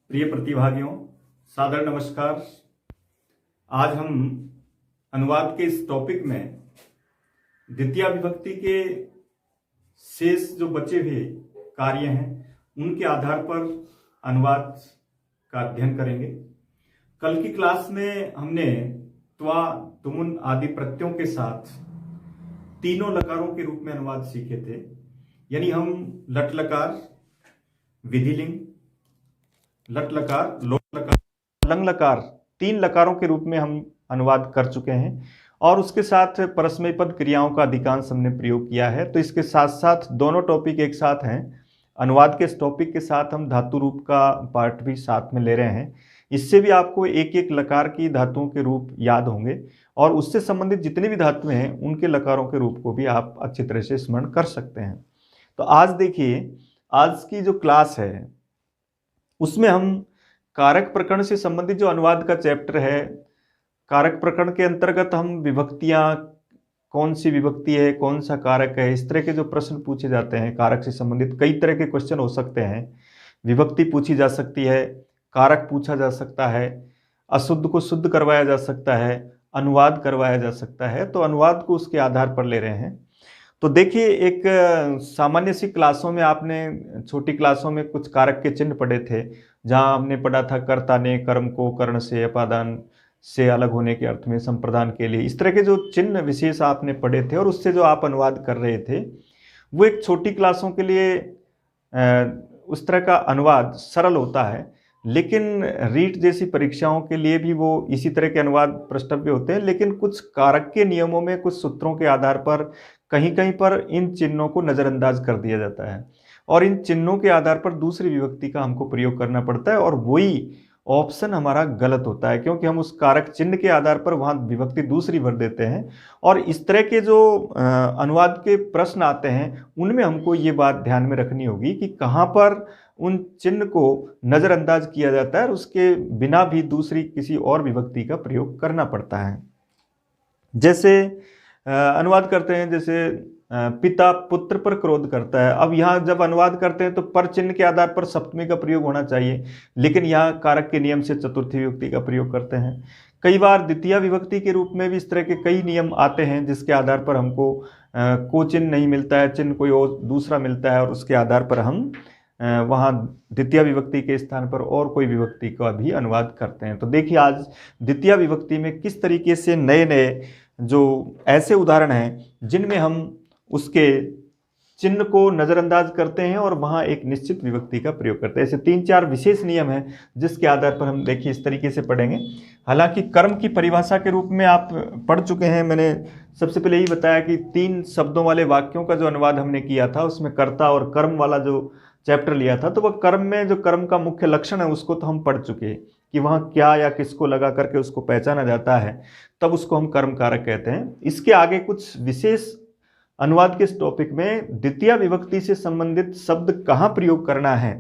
प्रिय प्रतिभागियों, सादर नमस्कार। आज हम अनुवाद के इस टॉपिक में द्वितीय विभक्ति के शेष जो बचे हुए कार्य हैं उनके आधार पर अनुवाद का अध्ययन करेंगे। कल की क्लास में हमने त्वा, तुमुन आदि प्रत्ययों के साथ तीनों लकारों के रूप में अनुवाद सीखे थे। यानी हम लट लकार, विधिलिंग, लट लकार, लोट लकार, लंग लकार, तीन लकारों के रूप में हम अनुवाद कर चुके हैं और उसके साथ परस्मैपद क्रियाओं का अधिकांश हमने प्रयोग किया है। तो इसके साथ साथ दोनों टॉपिक एक साथ हैं। अनुवाद के इस टॉपिक के साथ हम धातु रूप का पार्ट भी साथ में ले रहे हैं। इससे भी आपको एक एक लकार की धातुओं के रूप याद होंगे और उससे संबंधित जितनी भी धातुएं हैं उनके लकारों के रूप को भी आप अच्छी तरह से स्मरण कर सकते हैं। तो आज देखिए, आज की जो क्लास है उसमें हम कारक प्रकरण से संबंधित जो अनुवाद का चैप्टर है, कारक प्रकरण के अंतर्गत हम विभक्तियां, कौन सी विभक्ति है, कौन सा कारक है, इस तरह के जो प्रश्न पूछे जाते हैं कारक से संबंधित कई तरह के क्वेश्चन हो सकते हैं। विभक्ति पूछी जा सकती है, कारक पूछा जा सकता है, अशुद्ध को शुद्ध करवाया जा सकता है, अनुवाद करवाया जा सकता है। तो अनुवाद को उसके आधार पर ले रहे हैं। तो देखिए, एक सामान्य सी क्लासों में आपने छोटी क्लासों में कुछ कारक के चिन्ह पढ़े थे, जहां हमने पढ़ा था कर्ता ने कर्म को कर्ण से अपादान से अलग होने के अर्थ में संप्रदान के लिए, इस तरह के जो चिन्ह विशेष आपने पढ़े थे और उससे जो आप अनुवाद कर रहे थे वो एक छोटी क्लासों के लिए उस तरह का अनुवाद सरल होता है। लेकिन रीट जैसी परीक्षाओं के लिए भी वो इसी तरह के अनुवाद प्रष्टव्य होते हैं, लेकिन कुछ कारक के नियमों में, कुछ सूत्रों के आधार पर कहीं कहीं पर इन चिन्हों को नज़रअंदाज कर दिया जाता है और इन चिन्हों के आधार पर दूसरी विभक्ति का हमको प्रयोग करना पड़ता है और वही ऑप्शन हमारा गलत होता है, क्योंकि हम उस कारक चिन्ह के आधार पर वहाँ विभक्ति दूसरी भर देते हैं। और इस तरह के जो अनुवाद के प्रश्न आते हैं उनमें हमको ये बात ध्यान में रखनी होगी कि कहाँ पर उन चिन्ह को नज़रअंदाज किया जाता है और उसके बिना भी दूसरी किसी और विभक्ति का प्रयोग करना पड़ता है। जैसे अनुवाद करते हैं, जैसे पिता पुत्र पर क्रोध करता है। अब यहाँ जब अनुवाद करते हैं तो पर चिन्ह के आधार पर सप्तमी का प्रयोग होना चाहिए, लेकिन यहाँ कारक के नियम से चतुर्थी विभक्ति का प्रयोग करते हैं। कई बार द्वितीय विभक्ति के रूप में भी इस तरह के कई नियम आते हैं जिसके आधार पर हमको को चिन्ह नहीं मिलता है, चिन्ह कोई और दूसरा मिलता है और उसके आधार पर हम वहाँ द्वितीय विभक्ति के स्थान पर और कोई विभक्ति का भी अनुवाद करते हैं। तो देखिए, आज द्वितीय विभक्ति में किस तरीके से नए नए जो ऐसे उदाहरण हैं जिनमें हम उसके चिन्ह को नज़रअंदाज करते हैं और वहाँ एक निश्चित विभक्ति का प्रयोग करते हैं। ऐसे 3-4 विशेष नियम हैं जिसके आधार पर हम देखिए इस तरीके से पढ़ेंगे। हालांकि कर्म की परिभाषा के रूप में आप पढ़ चुके हैं। मैंने सबसे पहले यही बताया कि 3 शब्दों वाले वाक्यों का जो अनुवाद हमने किया था उसमें कर्ता और कर्म वाला जो चैप्टर लिया था, तो वह कर्म में जो कर्म का मुख्य लक्षण है उसको तो हम पढ़ चुके हैं कि वहाँ क्या या किसको लगा करके उसको पहचाना जाता है, तब उसको हम कर्म कारक कहते हैं। इसके आगे कुछ विशेष अनुवाद के इस टॉपिक में द्वितीय विभक्ति से संबंधित शब्द कहाँ प्रयोग करना है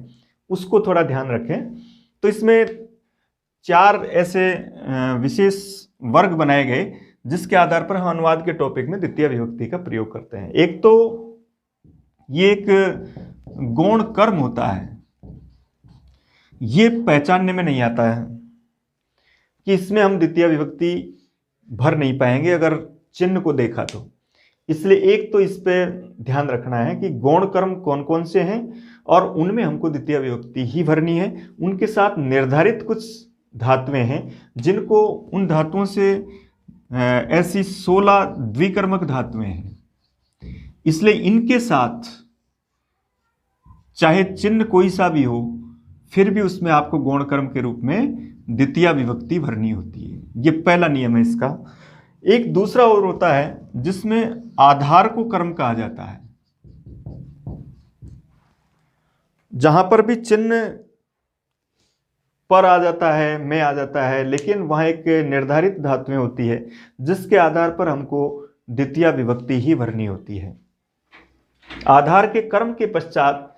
उसको थोड़ा ध्यान रखें। तो इसमें 4 ऐसे विशेष वर्ग बनाए गए जिसके आधार पर हम अनुवाद के टॉपिक में द्वितीय विभक्ति का प्रयोग करते हैं। एक तो ये एक गौण कर्म होता है, ये पहचानने में नहीं आता है कि इसमें हम द्वितीय विभक्ति भर नहीं पाएंगे अगर चिन्ह को देखा तो। इसलिए एक तो इस पे ध्यान रखना है कि गौण कर्म कौन कौन से हैं और उनमें हमको द्वितीय विभक्ति ही भरनी है। उनके साथ निर्धारित कुछ धातुएं हैं जिनको, उन धातुओं से ऐसी 16 द्विकर्मक धातुएं हैं, इसलिए इनके साथ चाहे चिन्ह कोई सा भी हो फिर भी उसमें आपको गौण कर्म के रूप में द्वितीय विभक्ति भरनी होती है। ये पहला नियम है इसका। एक दूसरा और होता है जिसमें आधार को कर्म कहा जाता है। जहां पर भी चिन्ह पर आ जाता है, में आ जाता है, लेकिन वहां एक निर्धारित धातुएं होती है जिसके आधार पर हमको द्वितीय विभक्ति ही भरनी होती है। आधार के कर्म के पश्चात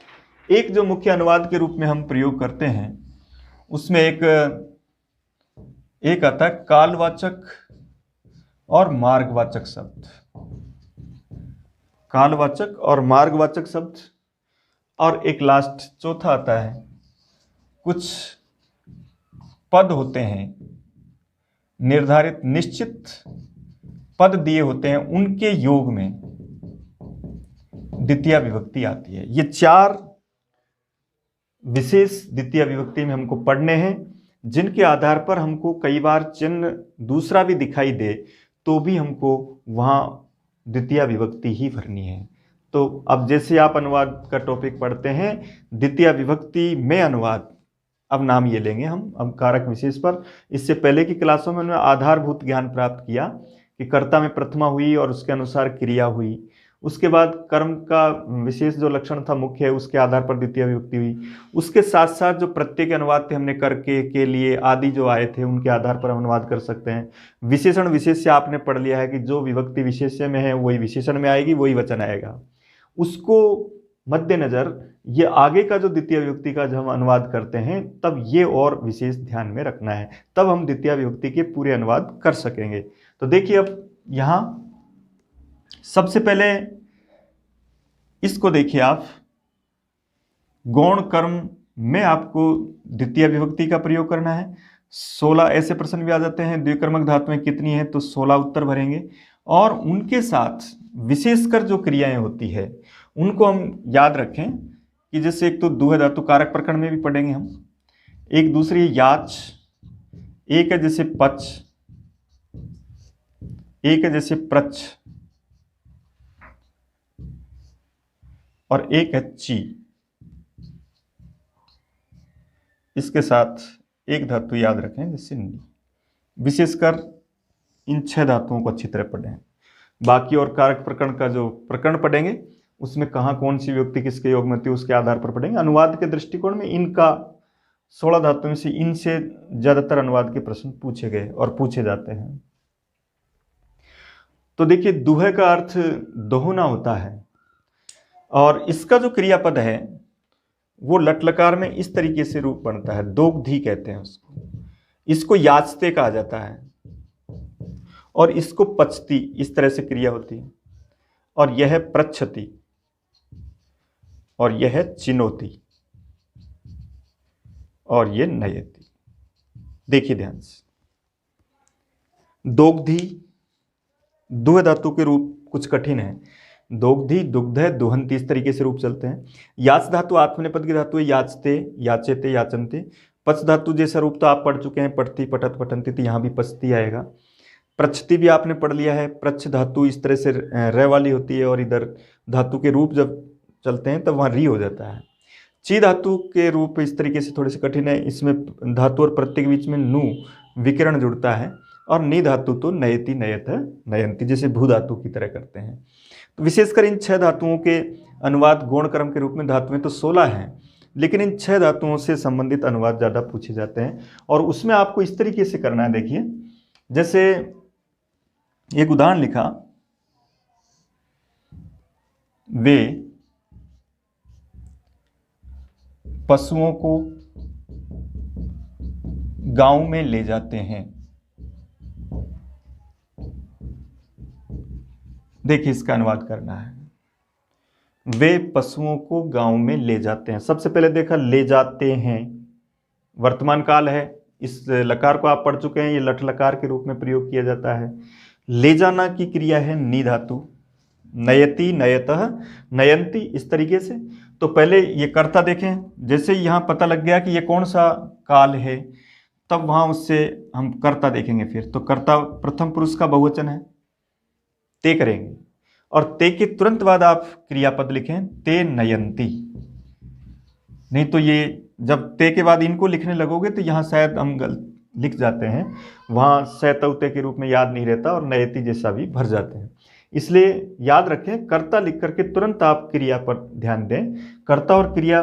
एक जो मुख्य अनुवाद के रूप में हम प्रयोग करते हैं उसमें एक आता है कालवाचक और मार्गवाचक शब्द। कालवाचक और मार्गवाचक शब्द, और एक लास्ट चौथा आता है कुछ पद होते हैं, निर्धारित निश्चित पद दिए होते हैं, उनके योग में द्वितीय विभक्ति आती है। ये 4 विशेष द्वितीय विभक्ति में हमको पढ़ने हैं, जिनके आधार पर हमको कई बार चिन्ह दूसरा भी दिखाई दे तो भी हमको वहां द्वितीय विभक्ति ही भरनी है। तो अब जैसे आप अनुवाद का टॉपिक पढ़ते हैं, द्वितीय विभक्ति में अनुवाद, अब नाम ये लेंगे हम अब कारक विशेष पर। इससे पहले की क्लासों में उन्होंने आधारभूत ज्ञान प्राप्त किया कि कर्ता में प्रथमा हुई और उसके अनुसार क्रिया हुई, उसके बाद कर्म का विशेष जो लक्षण था मुख्य है, उसके आधार पर द्वितीय विभक्ति हुई। उसके साथ साथ जो प्रत्येक अनुवाद थे हमने करके, के लिए आदि जो आए थे, उनके आधार पर हम अनुवाद कर सकते हैं। विशेषण विशेष्य आपने पढ़ लिया है कि जो विभक्ति विशेष्य में है वही विशेषण में आएगी, वही वचन आएगा। उसको मद्देनजर ये आगे का जो द्वितीय विभक्ति का जब हम अनुवाद करते हैं तब ये और विशेष ध्यान में रखना है, तब हम द्वितीय विभक्ति के पूरे अनुवाद कर सकेंगे। तो देखिए अब यहां सबसे पहले इसको देखिए आप, गौण कर्म में आपको द्वितीय विभक्ति का प्रयोग करना है। 16 ऐसे प्रश्न भी आ जाते हैं, द्विकर्मक धातुएं कितनी हैं, तो 16 उत्तर भरेंगे। और उनके साथ विशेषकर जो क्रियाएं होती है उनको हम याद रखें कि जैसे एक तो दुह धातु कारक प्रकरण में भी पढ़ेंगे हम, एक दूसरी है याच, एक है जैसे पच, एक है जैसे प्रच, और एक है ची। इसके साथ एक धातु याद रखें जैसे नी। विशेषकर इन 6 धातुओं को अच्छी तरह पढ़ें। बाकी और कारक प्रकरण का जो प्रकरण पढ़ेंगे उसमें कहाँ कौन सी विभक्ति किसके योग में होती है उसके आधार पर पढ़ेंगे। अनुवाद के दृष्टिकोण में इनका 16 धातुओं से इनसे ज्यादातर अनुवाद के प्रश्न पूछे गए और पूछे जाते हैं। तो देखिए दुह का अर्थ दोहना होता है और इसका जो क्रियापद है वो लट लकार में इस तरीके से रूप बनता है, दोग्धी कहते हैं उसको। इसको याचते कहा जाता है और इसको पचती, इस तरह से क्रिया होती है। और यह है प्रच्छति और यह है चिनोती और यह नयति। देखिए ध्यान से, दोग्धी दुह धातु के रूप कुछ कठिन है, दोग्धी, दुग्ध, दुहंती, इस तरीके से रूप चलते हैं। याच धातु आत्मनेपद की धातु है, याचते, याचेते, याचनते। पच धातु जैसा रूप तो आप पढ़ चुके हैं, पढ़ती, पठत, पठंती, तो यहां भी पचती आएगा। प्रच्छति भी आपने पढ़ लिया है, प्रच्छ धातु इस तरह से र वाली होती है और इधर धातु के रूप जब चलते हैं तब वहां री हो जाता है। ची धातु के रूप इस तरीके से थोड़े से कठिन है, इसमें धातु और प्रत्यय के बीच में नु विकरण जुड़ता है। और नी धातु तो नयति, नयत, नयंती, जैसे भू धातु की तरह करते हैं। तो विशेषकर इन 6 धातुओं के अनुवाद गौण क्रम के रूप में धातुएं तो 16 हैं, लेकिन इन 6 धातुओं से संबंधित अनुवाद ज़्यादा पूछे जाते हैं। और उसमें आपको इस तरीके से करना है, देखिए जैसे एक उदाहरण लिखा, वे पशुओं को गांव में ले जाते हैं। देखिए इसका अनुवाद करना है, वे पशुओं को गांव में ले जाते हैं। सबसे पहले देखा ले जाते हैं, वर्तमान काल है, इस लकार को आप पढ़ चुके हैं, ये लट लकार के रूप में प्रयोग किया जाता है। ले जाना की क्रिया है नी धातु, नयति, नयतः, नयंती, इस तरीके से। तो पहले ये कर्ता देखें, जैसे यहां पता लग गया कि ये कौन सा काल है, तब वहां उससे हम कर्ता देखेंगे। फिर तो कर्ता प्रथम पुरुष का बहुवचन है, ते करेंगे और ते के तुरंत बाद आप क्रियापद लिखें, ते नयंती। नहीं तो ये जब ते के बाद इनको लिखने लगोगे तो यहां शायद हम गलत लिख जाते हैं, वहां सैतौते के रूप में याद नहीं रहता और नयति जैसा भी भर जाते हैं। इसलिए याद रखें, कर्ता लिख करके तुरंत आप क्रिया पर ध्यान दें। कर्ता और क्रिया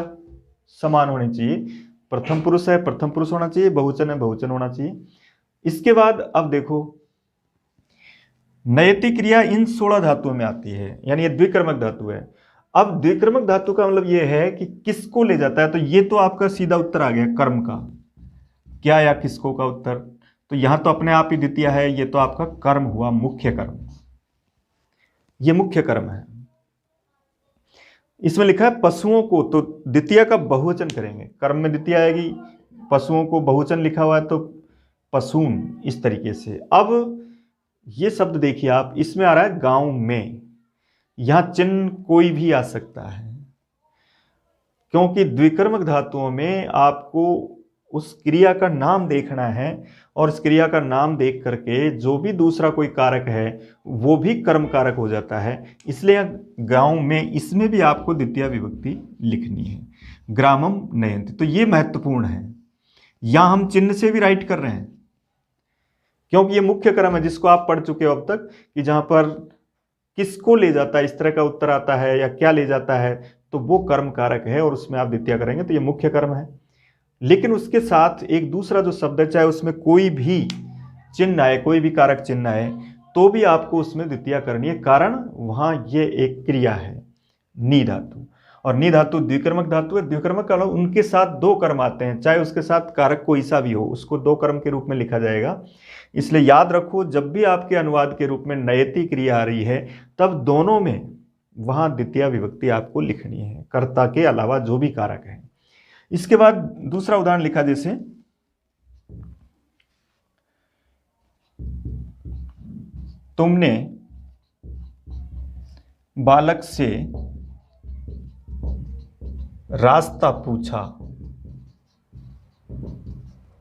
समान होनी चाहिए, प्रथम पुरुष है प्रथम पुरुष होना चाहिए, बहुवचन है बहुवचन होना चाहिए। इसके बाद अब देखो, नयति क्रिया इन 16 धातुओं में आती है, यानी ये द्विक्रमक धातु है। अब द्विक्रमक धातु का मतलब ये है कि किसको ले जाता है, तो ये तो आपका सीधा उत्तर आ गया कर्म का, क्या या किसको का उत्तर। तो यहां तो अपने आप ही द्वितीय है, ये तो आपका कर्म हुआ, मुख्य कर्म, ये मुख्य कर्म है। इसमें लिखा है पशुओं को, तो द्वितीय का बहुवचन करेंगे, कर्म में द्वितीय आएगी, पशुओं को बहुवचन लिखा हुआ है तो पशून, इस तरीके से। अब ये शब्द देखिए आप, इसमें आ रहा है गांव में। यहां चिन्ह कोई भी आ सकता है, क्योंकि द्विकर्मक धातुओं में आपको उस क्रिया का नाम देखना है, और इस क्रिया का नाम देख करके जो भी दूसरा कोई कारक है वो भी कर्म कारक हो जाता है। इसलिए गांव में, इसमें भी आपको द्वितीय विभक्ति लिखनी है, ग्रामम नयंति। तो ये महत्वपूर्ण है, यहां हम चिन्ह से भी राइट कर रहे हैं, क्योंकि ये मुख्य क्रम है जिसको आप पढ़ चुके हो अब तक, कि जहां पर किसको ले जाता है, इस तरह का उत्तर आता है या क्या ले जाता है, तो वो कर्म कारक है और उसमें आप द्वितीय करेंगे तो ये मुख्य कर्म है। लेकिन उसके साथ एक दूसरा जो शब्द है, चाहे उसमें कोई भी चिन्ह आए, कोई भी कारक चिन्ह आए, तो भी आपको उसमें द्वितीय करनी है, कारण वहां ये एक क्रिया है, नी धातु। और नी धातु द्विकर्मक धातु है। द्विकर्मक का उनके साथ दो कर्म आते हैं, चाहे उसके साथ कारक कोई सा भी हो, उसको दो कर्म के रूप में लिखा जाएगा। इसलिए याद रखो, जब भी आपके अनुवाद के रूप में नयति क्रिया आ रही है, तब दोनों में वहां द्वितीय विभक्ति आपको लिखनी है, कर्ता के अलावा जो भी कारक है। इसके बाद दूसरा उदाहरण लिखा, जैसे तुमने बालक से रास्ता पूछा।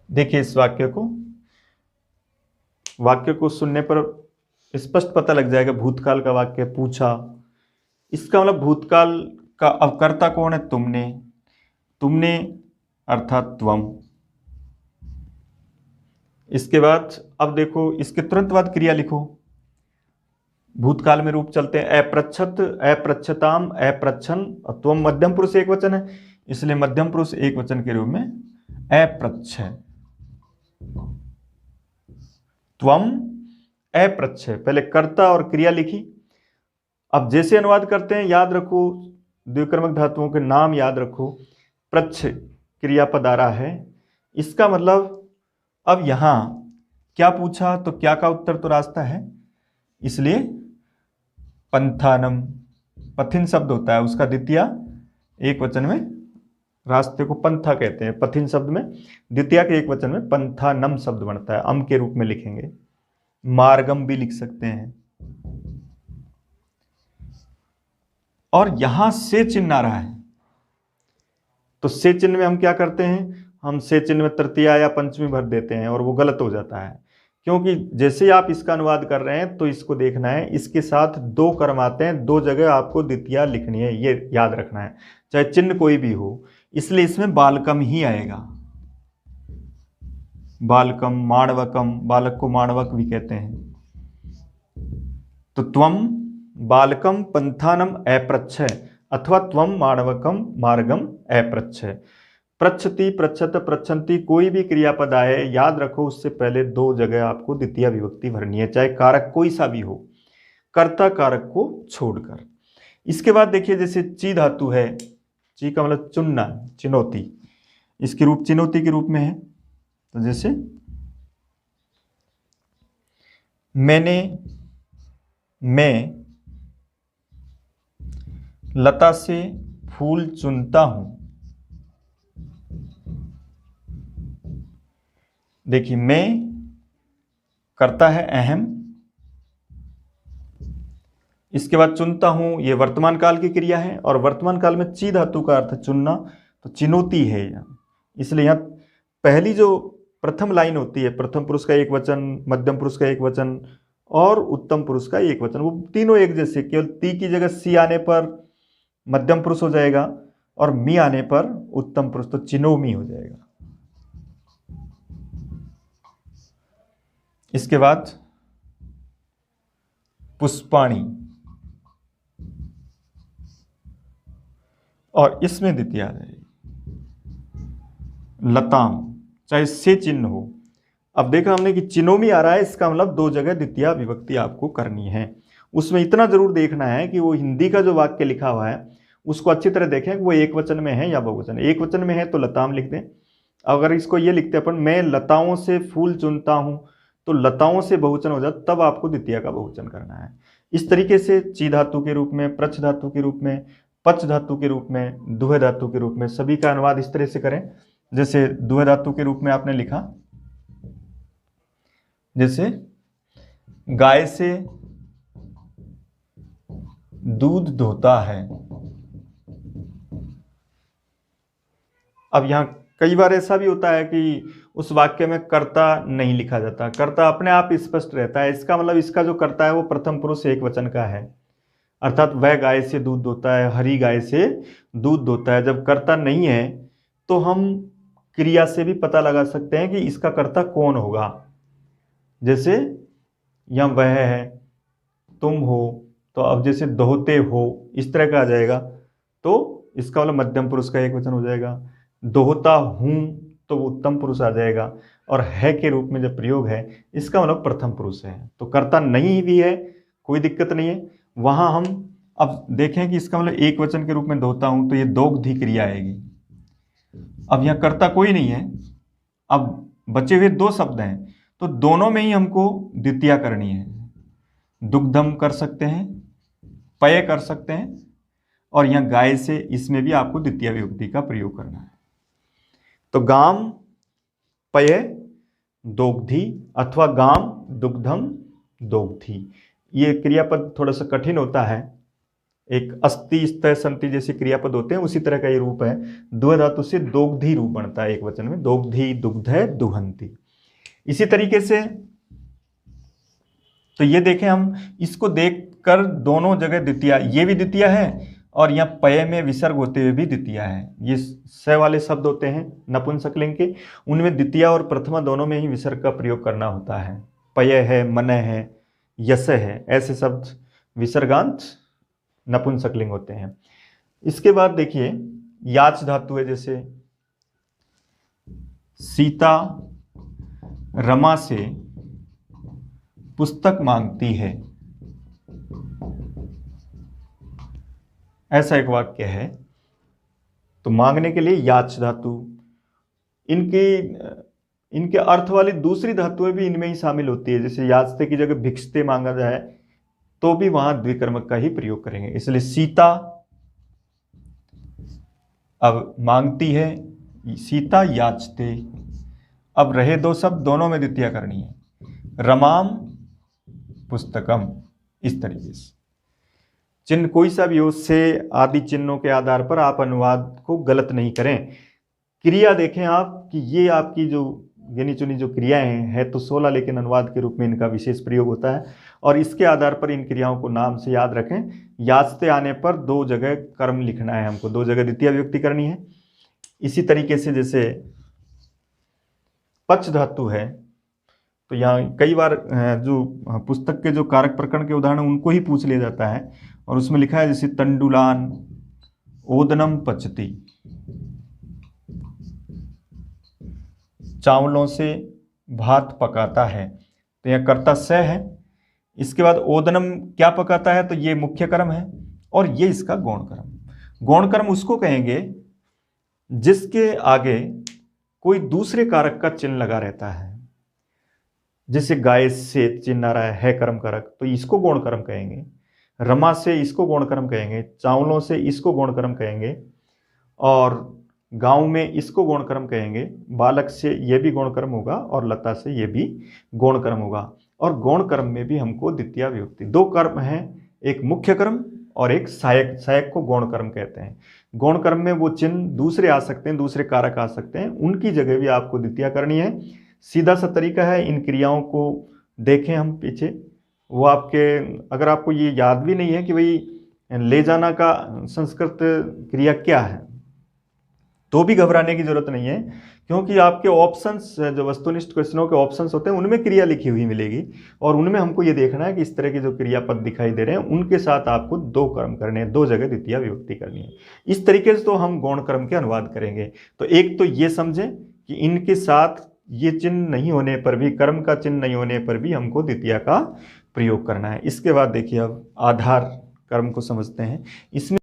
देखिए इस वाक्य को सुनने पर स्पष्ट पता लग जाएगा, भूतकाल का वाक्य, पूछा। इसका मतलब भूतकाल का अवकर्ता कौन है? तुमने अर्थात त्वम। इसके बाद अब देखो, इसके तुरंत बाद क्रिया लिखो। भूतकाल में रूप चलते हैं, अपृच्छत, अपृच्छताम, अपृच्छन, और त्वम मध्यम पुरुष एक वचन है, इसलिए मध्यम पुरुष एक वचन के रूप में अपृच्छ। त्वम अपृच्छ, पहले कर्ता और क्रिया लिखी। अब जैसे अनुवाद करते हैं, याद रखो द्विकर्मक धातुओं के नाम याद रखो। प्रच्छ क्रियापद आ रहा है, इसका मतलब अब यहां क्या पूछा, तो क्या का उत्तर तो रास्ता है, इसलिए पंथानम, पथिन शब्द होता है, उसका द्वितीय एक वचन में, रास्ते को पंथा कहते हैं, पथिन शब्द में द्वितीय के एक वचन में पंथानम शब्द बनता है, अम के रूप में लिखेंगे। मार्गम भी लिख सकते हैं। और यहां से चिन्ह आ रहा है, तो से चिन्ह में हम क्या करते हैं, हम से चिन्ह में तृतीया या पंचमी भर देते हैं, और वो गलत हो जाता है, क्योंकि जैसे आप इसका अनुवाद कर रहे हैं तो इसको देखना है, इसके साथ दो कर्म आते हैं, दो जगह आपको द्वितीया लिखनी है, ये याद रखना है, चाहे चिन्ह कोई भी हो। इसलिए इसमें बालकम ही आएगा, बालकम, माणवकम, बालक को माणवक भी कहते हैं। तो त्वम बालकम पंथानम अपृच्छ, अथवा त्वम माणवकम मार्गम अपृच्छ। पृच्छति, पृच्छत, पृच्छन्ति, कोई भी क्रियापद आए, याद रखो उससे पहले दो जगह आपको द्वितीय विभक्ति भरनी है, चाहे कारक कोई सा भी हो, कर्ता कारक को छोड़कर। इसके बाद देखिए, जैसे ची धातु है, ची का मतलब चुनना, चिनौती, इसके रूप चिनौती के रूप में है। तो जैसे मैं लता से फूल चुनता हूं। देखिए, मैं करता है अहम, इसके बाद चुनता हूं, ये वर्तमान काल की क्रिया है, और वर्तमान काल में ची धातु का अर्थ चुनना, तो चिनौती है यहाँ। इसलिए यहाँ पहली जो प्रथम लाइन होती है, प्रथम पुरुष का एक वचन, मध्यम पुरुष का एक वचन और उत्तम पुरुष का एक वचन, वो तीनों एक जैसे, केवल ती की जगह सी आने पर मध्यम पुरुष हो जाएगा, और मी आने पर उत्तम पुरुष, तो चिनोमी हो जाएगा। इसके बाद पुष्पाणी, और इसमें द्वितीय आ जाएगी लताम, चाहे से चिन्ह हो। अब देखा हमने कि चिनोमी आ रहा है, इसका मतलब दो जगह द्वितीय विभक्ति आपको करनी है। उसमें इतना जरूर देखना है कि वो हिंदी का जो वाक्य लिखा हुआ है उसको अच्छी तरह देखें कि वो एक वचन में है या बहुवचन। एक वचन में है तो लताम लिख दें। अगर इसको ये लिखते अपन, मैं लताओं से फूल चुनता हूं, तो लताओं से बहुवचन हो जाता, तब आपको द्वितीय का बहुवचन करना है। इस तरीके से ची धातु के रूप में, प्रच्छ धातु के रूप में, पच धातु के रूप में, दुह धातु के रूप में, सभी का अनुवाद इस तरह से करें जैसे द्वय धातु के रूप में आपने लिखा, जैसे गाय से दूध धोता है। अब यहां कई बार ऐसा भी होता है कि उस वाक्य में कर्ता नहीं लिखा जाता, कर्ता अपने आप स्पष्ट रहता है। इसका मतलब इसका जो कर्ता है वो प्रथम पुरुष एक वचन का है, अर्थात वह गाय से दूध दोता है, हरी गाय से दूध दोता है। जब कर्ता नहीं है तो हम क्रिया से भी पता लगा सकते हैं कि इसका कर्ता कौन होगा। जैसे यह वह है, तुम हो, तो अब जैसे दोहते हो इस तरह का आ जाएगा तो इसका मतलब मध्यम पुरुष का एक वचन हो जाएगा। दोहता हूं तो वो उत्तम पुरुष आ जाएगा, और है के रूप में जब प्रयोग है इसका मतलब प्रथम पुरुष है। तो कर्ता नहीं भी है कोई दिक्कत नहीं है। वहां हम अब देखें कि इसका मतलब एक वचन के रूप में दोहता हूं तो ये दोग्धी क्रिया आएगी। अब यहां कर्ता कोई नहीं है, अब बचे हुए दो शब्द हैं, तो दोनों में ही हमको द्वितीया करनी है। दुग्धम कर सकते हैं, पय कर सकते हैं, और यहां गाय से इसमें भी आपको द्वितीय विभक्ति का प्रयोग करना है। तो गाम पय दोग्धी अथवा गाम दुग्धम दोग्धी, ये क्रियापद थोड़ा सा कठिन होता है। एक अस्ति स्तय संति जैसे क्रियापद होते हैं उसी तरह का ये रूप है। द्वय धातु से दोग्धी रूप बनता है एक वचन में, दोग्धी दुग्धे दुहंती। इसी तरीके से तो ये देखें, हम इसको देखकर दोनों जगह द्वितीया, ये भी द्वितीया है और यहाँ पय में विसर्ग होते हुए भी द्वितीया है। ये स वाले शब्द होते हैं नपुंसकलिंग के, उनमें द्वितीया और प्रथमा दोनों में ही विसर्ग का प्रयोग करना होता है। पय है, मन है, यस है, ऐसे शब्द विसर्गांत नपुंसकलिंग होते हैं। इसके बाद देखिए याच धातु है, जैसे सीता रमा से पुस्तक मांगती है, ऐसा एक वाक्य है। तो मांगने के लिए याच धातु, इनके अर्थ वाली दूसरी धातुएं भी इनमें ही शामिल होती है। जैसे याचते की जगह भिक्षते मांगा जाए तो भी वहां द्विकर्मक का ही प्रयोग करेंगे। इसलिए सीता अब मांगती है, सीता याचते, अब रहे दो शब्द, दोनों में द्वितीया करनी है। रमाम पुस्तकम, इस तरीके से चिन्ह कोई सा भी हो, से आदि चिन्हों के आधार पर आप अनुवाद को गलत नहीं करें। क्रिया देखें आप कि ये आपकी जो गिनी चुनी जो क्रियाएं हैं है तो 16, लेकिन अनुवाद के रूप में इनका विशेष प्रयोग होता है, और इसके आधार पर इन क्रियाओं को नाम से याद रखें। याचते आने पर दो जगह कर्म लिखना है हमको, दो जगह द्वितीय विभक्ति करनी है। इसी तरीके से जैसे पच धातु है, तो यहाँ कई बार जो पुस्तक के जो कारक प्रकरण के उदाहरण उनको ही पूछ लिया जाता है, और उसमें लिखा है जैसे तंडुलान ओदनम पचती, चावलों से भात पकाता है, तो यह कर्ता स है। इसके बाद ओदनम क्या पकाता है, तो ये मुख्य कर्म है, और ये इसका गौण कर्म। गौण कर्म उसको कहेंगे जिसके आगे कोई दूसरे कारक का चिन्ह लगा रहता है। जैसे गाय से चिन्ह आ रहा है कर्म कारक, तो इसको गौण कर्म कहेंगे। रमा से इसको गौण कर्म कहेंगे, चावलों से इसको गौण कर्म कहेंगे, और गांव में इसको गौण कर्म कहेंगे। बालक से ये भी गौण कर्म होगा, और लता से ये भी गौण कर्म होगा। और गौण कर्म में भी हमको द्वितीय विभक्ति, दो कर्म हैं, एक मुख्य कर्म और एक सहायक। सहायक को गौण कर्म कहते हैं। गौण कर्म में वो चिन्ह दूसरे आ सकते हैं, दूसरे कारक आ सकते हैं, उनकी जगह भी आपको द्वितीय करनी है। सीधा सा तरीका है, इन क्रियाओं को देखें हम पीछे, वो आपके, अगर आपको ये याद भी नहीं है कि भाई ले जाना का संस्कृत क्रिया क्या है, तो भी घबराने की जरूरत नहीं है, क्योंकि आपके ऑप्शंस, जो वस्तुनिष्ठ क्वेश्चनों के ऑप्शंस होते हैं उनमें क्रिया लिखी हुई मिलेगी, और उनमें हमको ये देखना है कि इस तरह के जो क्रियापद दिखाई दे रहे हैं उनके साथ आपको दो कर्म करने हैं, दो जगह द्वितीय विभक्ति करनी है। इस तरीके से तो हम गौण कर्म के अनुवाद करेंगे। तो एक तो ये समझें कि इनके साथ ये चिन्ह नहीं होने पर भी, कर्म का चिन्ह नहीं होने पर भी हमको द्वितीय का प्रयोग करना है। इसके बाद देखिए अब आधार कर्म को समझते हैं। इसमें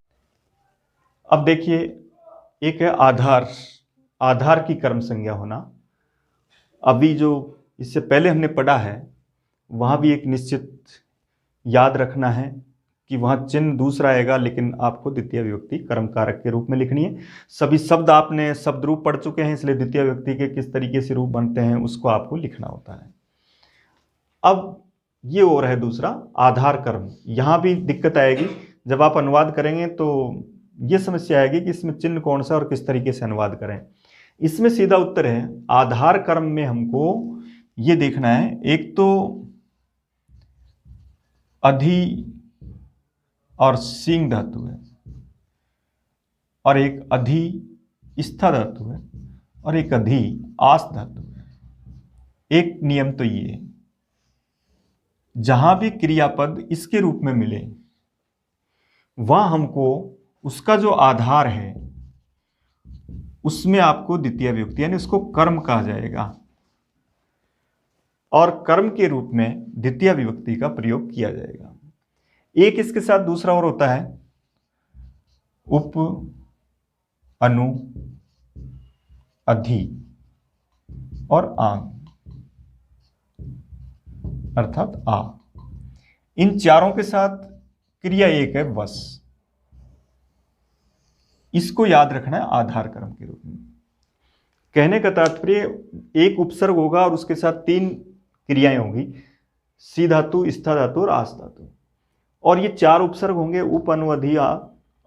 अब देखिए एक है आधार, आधार की कर्म संज्ञा होना। अभी जो इससे पहले हमने पढ़ा है वहाँ भी एक निश्चित याद रखना है कि वहाँ चिन्ह दूसरा आएगा, लेकिन आपको द्वितीय विभक्ति कर्म कारक के रूप में लिखनी है। सभी शब्द आपने शब्द रूप पढ़ चुके हैं, इसलिए द्वितीय विभक्ति के किस तरीके से रूप बनते हैं उसको आपको लिखना होता है। अब ये और है दूसरा आधार कर्म। यहाँ भी दिक्कत आएगी, जब आप अनुवाद करेंगे तो ये समस्या आएगी कि इसमें चिन्ह कौन सा और किस तरीके से अनुवाद करें। इसमें सीधा उत्तर है, आधार कर्म में हमको ये देखना है, एक तो अधि और सींग धातु है, और एक अधि स्था धातु है, और एक अधि आस धातु है। एक नियम तो ये है, जहां भी क्रियापद इसके रूप में मिले वहां हमको उसका जो आधार है उसमें आपको द्वितीय विभक्ति यानी उसको कर्म कहा जाएगा, और कर्म के रूप में द्वितीय विभक्ति का प्रयोग किया जाएगा। एक इसके साथ दूसरा और होता है उप, अनु, अधि और आंग, अर्थात आ। इन चारों के साथ क्रिया एक है वस। इसको याद रखना है आधार कर्म के रूप में। कहने का तात्पर्य, एक उपसर्ग होगा और उसके साथ 3 क्रियाएं होंगी, सी धातु, स्था धातु और आस धातु, और ये 4 उपसर्ग होंगे, उप, अनु, अधि, आ,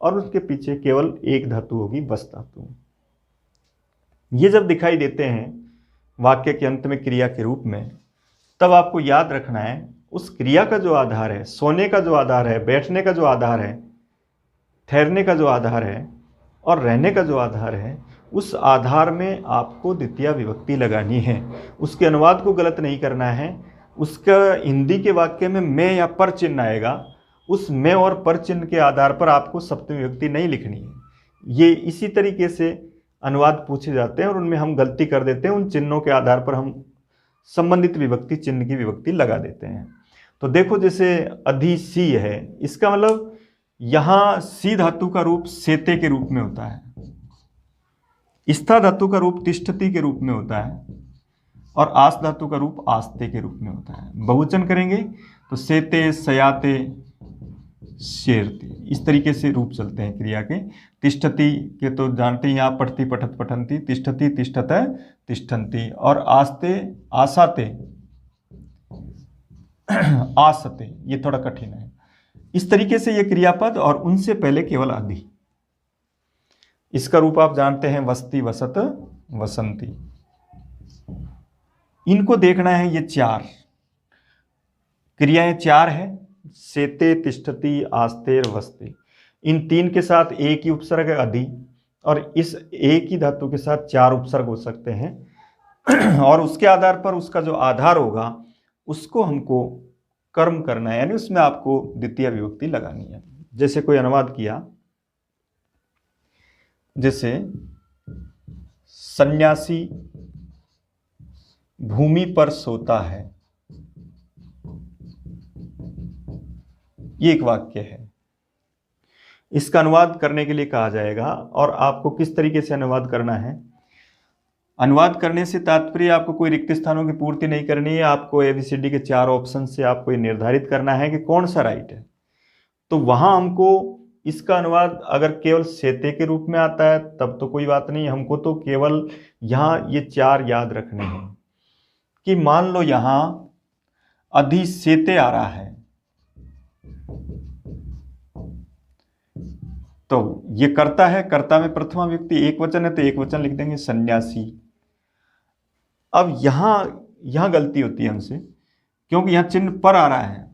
और उसके पीछे केवल एक धातु होगी, वस धातु। ये जब दिखाई देते हैं वाक्य के अंत में क्रिया के रूप में, तब आपको याद रखना है उस क्रिया का जो आधार है, सोने का जो आधार है, बैठने का जो आधार है, ठहरने का जो आधार है और रहने का जो आधार है, उस आधार में आपको द्वितीय विभक्ति लगानी है। उसके अनुवाद को गलत नहीं करना है। उसका हिंदी के वाक्य में मैं या पर चिन्ह आएगा, उस मैं और पर चिन्ह के आधार पर आपको सप्तमी विभक्ति नहीं लिखनी है। ये इसी तरीके से अनुवाद पूछे जाते हैं और उनमें हम गलती कर देते हैं, उन चिन्हों के आधार पर हम संबंधित विभक्ति चिन्ह की विभक्ति लगा देते हैं। तो देखो, जैसे अधि सी है, इसका मतलब यहां सी धातु का रूप सेते के रूप में होता है, स्था धातु का रूप तिष्ठति के रूप में होता है, और आस धातु का रूप आस्ते के रूप में होता है। बहुवचन करेंगे तो सेते, सयाते, शेरते, इस तरीके से रूप चलते हैं क्रिया के। तिष्ठति के तो जानते हैं आप, पठती, पठत, पठंती, तिष्ठति, तिष्ठत, तिष्ठन्ति, और आस्ते, आसाते, आसते, ये थोड़ा कठिन है। इस तरीके से ये क्रियापद, और उनसे पहले केवल अधि। इसका रूप आप जानते हैं, वस्ती, वसत, वसंती। इनको देखना है, ये 4 क्रियाएं 4 है, सेते, तिष्ठति, आस्ते, वस्ते। इन 3 के साथ एक ही उपसर्ग है अधि, और इस एक ही धातु के साथ 4 उपसर्ग हो सकते हैं और उसके आधार पर उसका जो आधार होगा उसको हमको कर्म करना है, यानी उसमें आपको द्वितीय विभक्ति लगानी है। जैसे कोई अनुवाद किया, जैसे सन्यासी भूमि पर सोता है, ये एक वाक्य है। इसका अनुवाद करने के लिए कहा जाएगा, और आपको किस तरीके से अनुवाद करना है। अनुवाद करने से तात्पर्य आपको कोई रिक्त स्थानों की पूर्ति नहीं करनी है, आपको ABCD के 4 ऑप्शन से आपको ये निर्धारित करना है कि कौन सा राइट है। तो वहां हमको इसका अनुवाद अगर केवल सेते के रूप में आता है तब तो कोई बात नहीं, हमको तो केवल यहाँ ये 4 याद रखने हैं कि मान लो यहाँ अधि सेते आ रहा है, तो ये कर्ता है, कर्ता में प्रथमा विभक्ति एक वचन है तो एक वचन लिख देंगे, सन्यासी। अब यहां गलती होती है हमसे, क्योंकि यहां चिन्ह पर आ रहा है,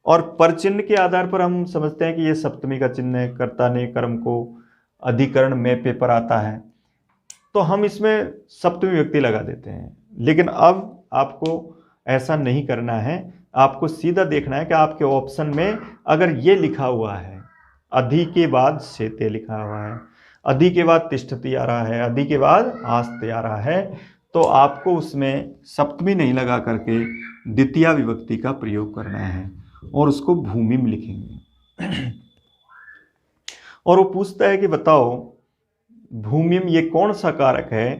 और पर चिन्ह के आधार पर हम समझते हैं कि ये सप्तमी का चिन्ह है, कर्ता ने कर्म को अधिकरण में पे पर आता है, तो हम इसमें सप्तमी विभक्ति लगा देते हैं। लेकिन अब आपको ऐसा नहीं करना है, आपको सीधा देखना है कि आपके ऑप्शन में अगर ये लिखा हुआ है, अधि के बाद सेते लिखा हुआ है, अधि के बाद तिष्ठति आ रहा है, अधि के बाद आस्ते आ रहा है, तो आपको उसमें सप्तमी नहीं लगा करके द्वितीय विभक्ति का प्रयोग करना है और उसको भूमि में लिखेंगे। और वो पूछता है कि बताओ भूमि में ये कौन सा कारक है,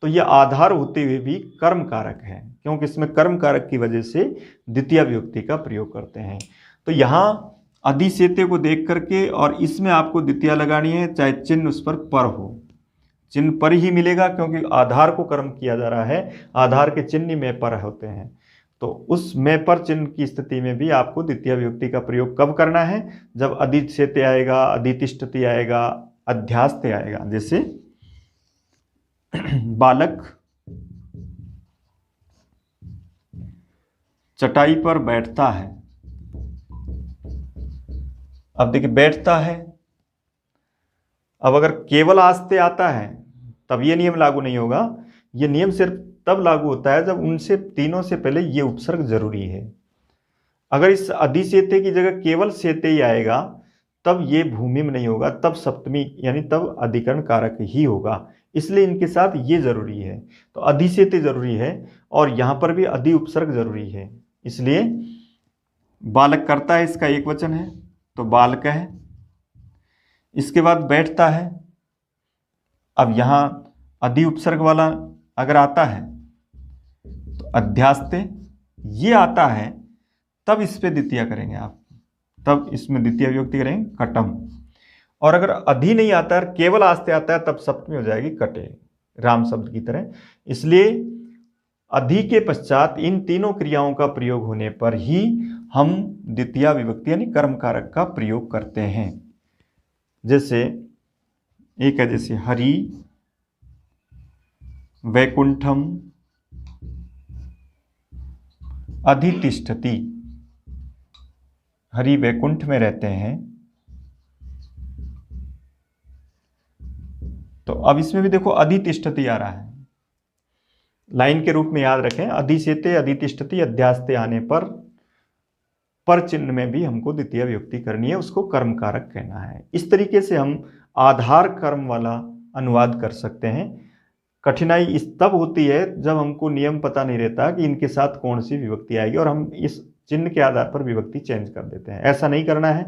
तो ये आधार होते हुए भी कर्म कारक है, क्योंकि इसमें कर्म कारक की वजह से द्वितीय विभक्ति का प्रयोग करते हैं। तो यहाँ अधिसेते को देख करके, और इसमें आपको द्वितीया लगानी है, चाहे चिन्ह उस पर हो, चिन्ह पर ही मिलेगा क्योंकि आधार को कर्म किया जा रहा है, आधार के चिन्ह में पर होते हैं। तो उस में पर चिन्ह की स्थिति में भी आपको द्वितीय विभक्ति का प्रयोग कब करना है? जब अधिसेते आएगा, अधितिष्ठति आएगा, अध्यास्ते आएगा। जैसे बालक चटाई पर बैठता है। अब देखिए बैठता है, अब अगर केवल आस्ते आता है तब ये नियम लागू नहीं होगा। ये नियम सिर्फ तब लागू होता है जब उनसे तीनों से पहले ये उपसर्ग जरूरी है। अगर इस अधिसेते की जगह केवल सेते ही आएगा तब ये भूमि में नहीं होगा, तब सप्तमी यानी तब अधिकरण कारक ही होगा। इसलिए इनके साथ ये जरूरी है। तो अधिसेते जरूरी है और यहां पर भी अधि उपसर्ग जरूरी है। इसलिए बालक करता है, इसका एक वचन है तो बालक है। इसके बाद बैठता है। अब यहां अधि उपसर्ग वाला अगर आता है तो अध्यास्ते, ये आता है तब इस पे द्वितीय करेंगे आप, तब इसमें द्वितीय विभक्ति करेंगे कटम। और अगर अधि नहीं आता है, केवल आस्ते आता है, तब सप्तमी हो जाएगी कटे, राम शब्द की तरह। इसलिए अधि के पश्चात इन तीनों क्रियाओं का प्रयोग होने पर ही हम द्वितीय विभक्ति यानी कर्म कारक का प्रयोग करते हैं। जैसे एक है, जैसे हरि वैकुंठम अधितिष्ठति, हरि वैकुंठ में रहते हैं। तो अब इसमें भी देखो अधितिष्ठति आ रहा है, लाइन के रूप में याद रखें। अधिसेते अधितिष्ठति अध्यास्ते आने पर चिन्ह में भी हमको द्वितीय विभक्ति करनी है, उसको कर्म कारक कहना है। इस तरीके से हम आधार कर्म वाला अनुवाद कर सकते हैं। कठिनाई इस तब होती है जब हमको नियम पता नहीं रहता कि इनके साथ कौन सी विभक्ति आएगी और हम इस चिन्ह के आधार पर विभक्ति चेंज कर देते हैं। ऐसा नहीं करना है।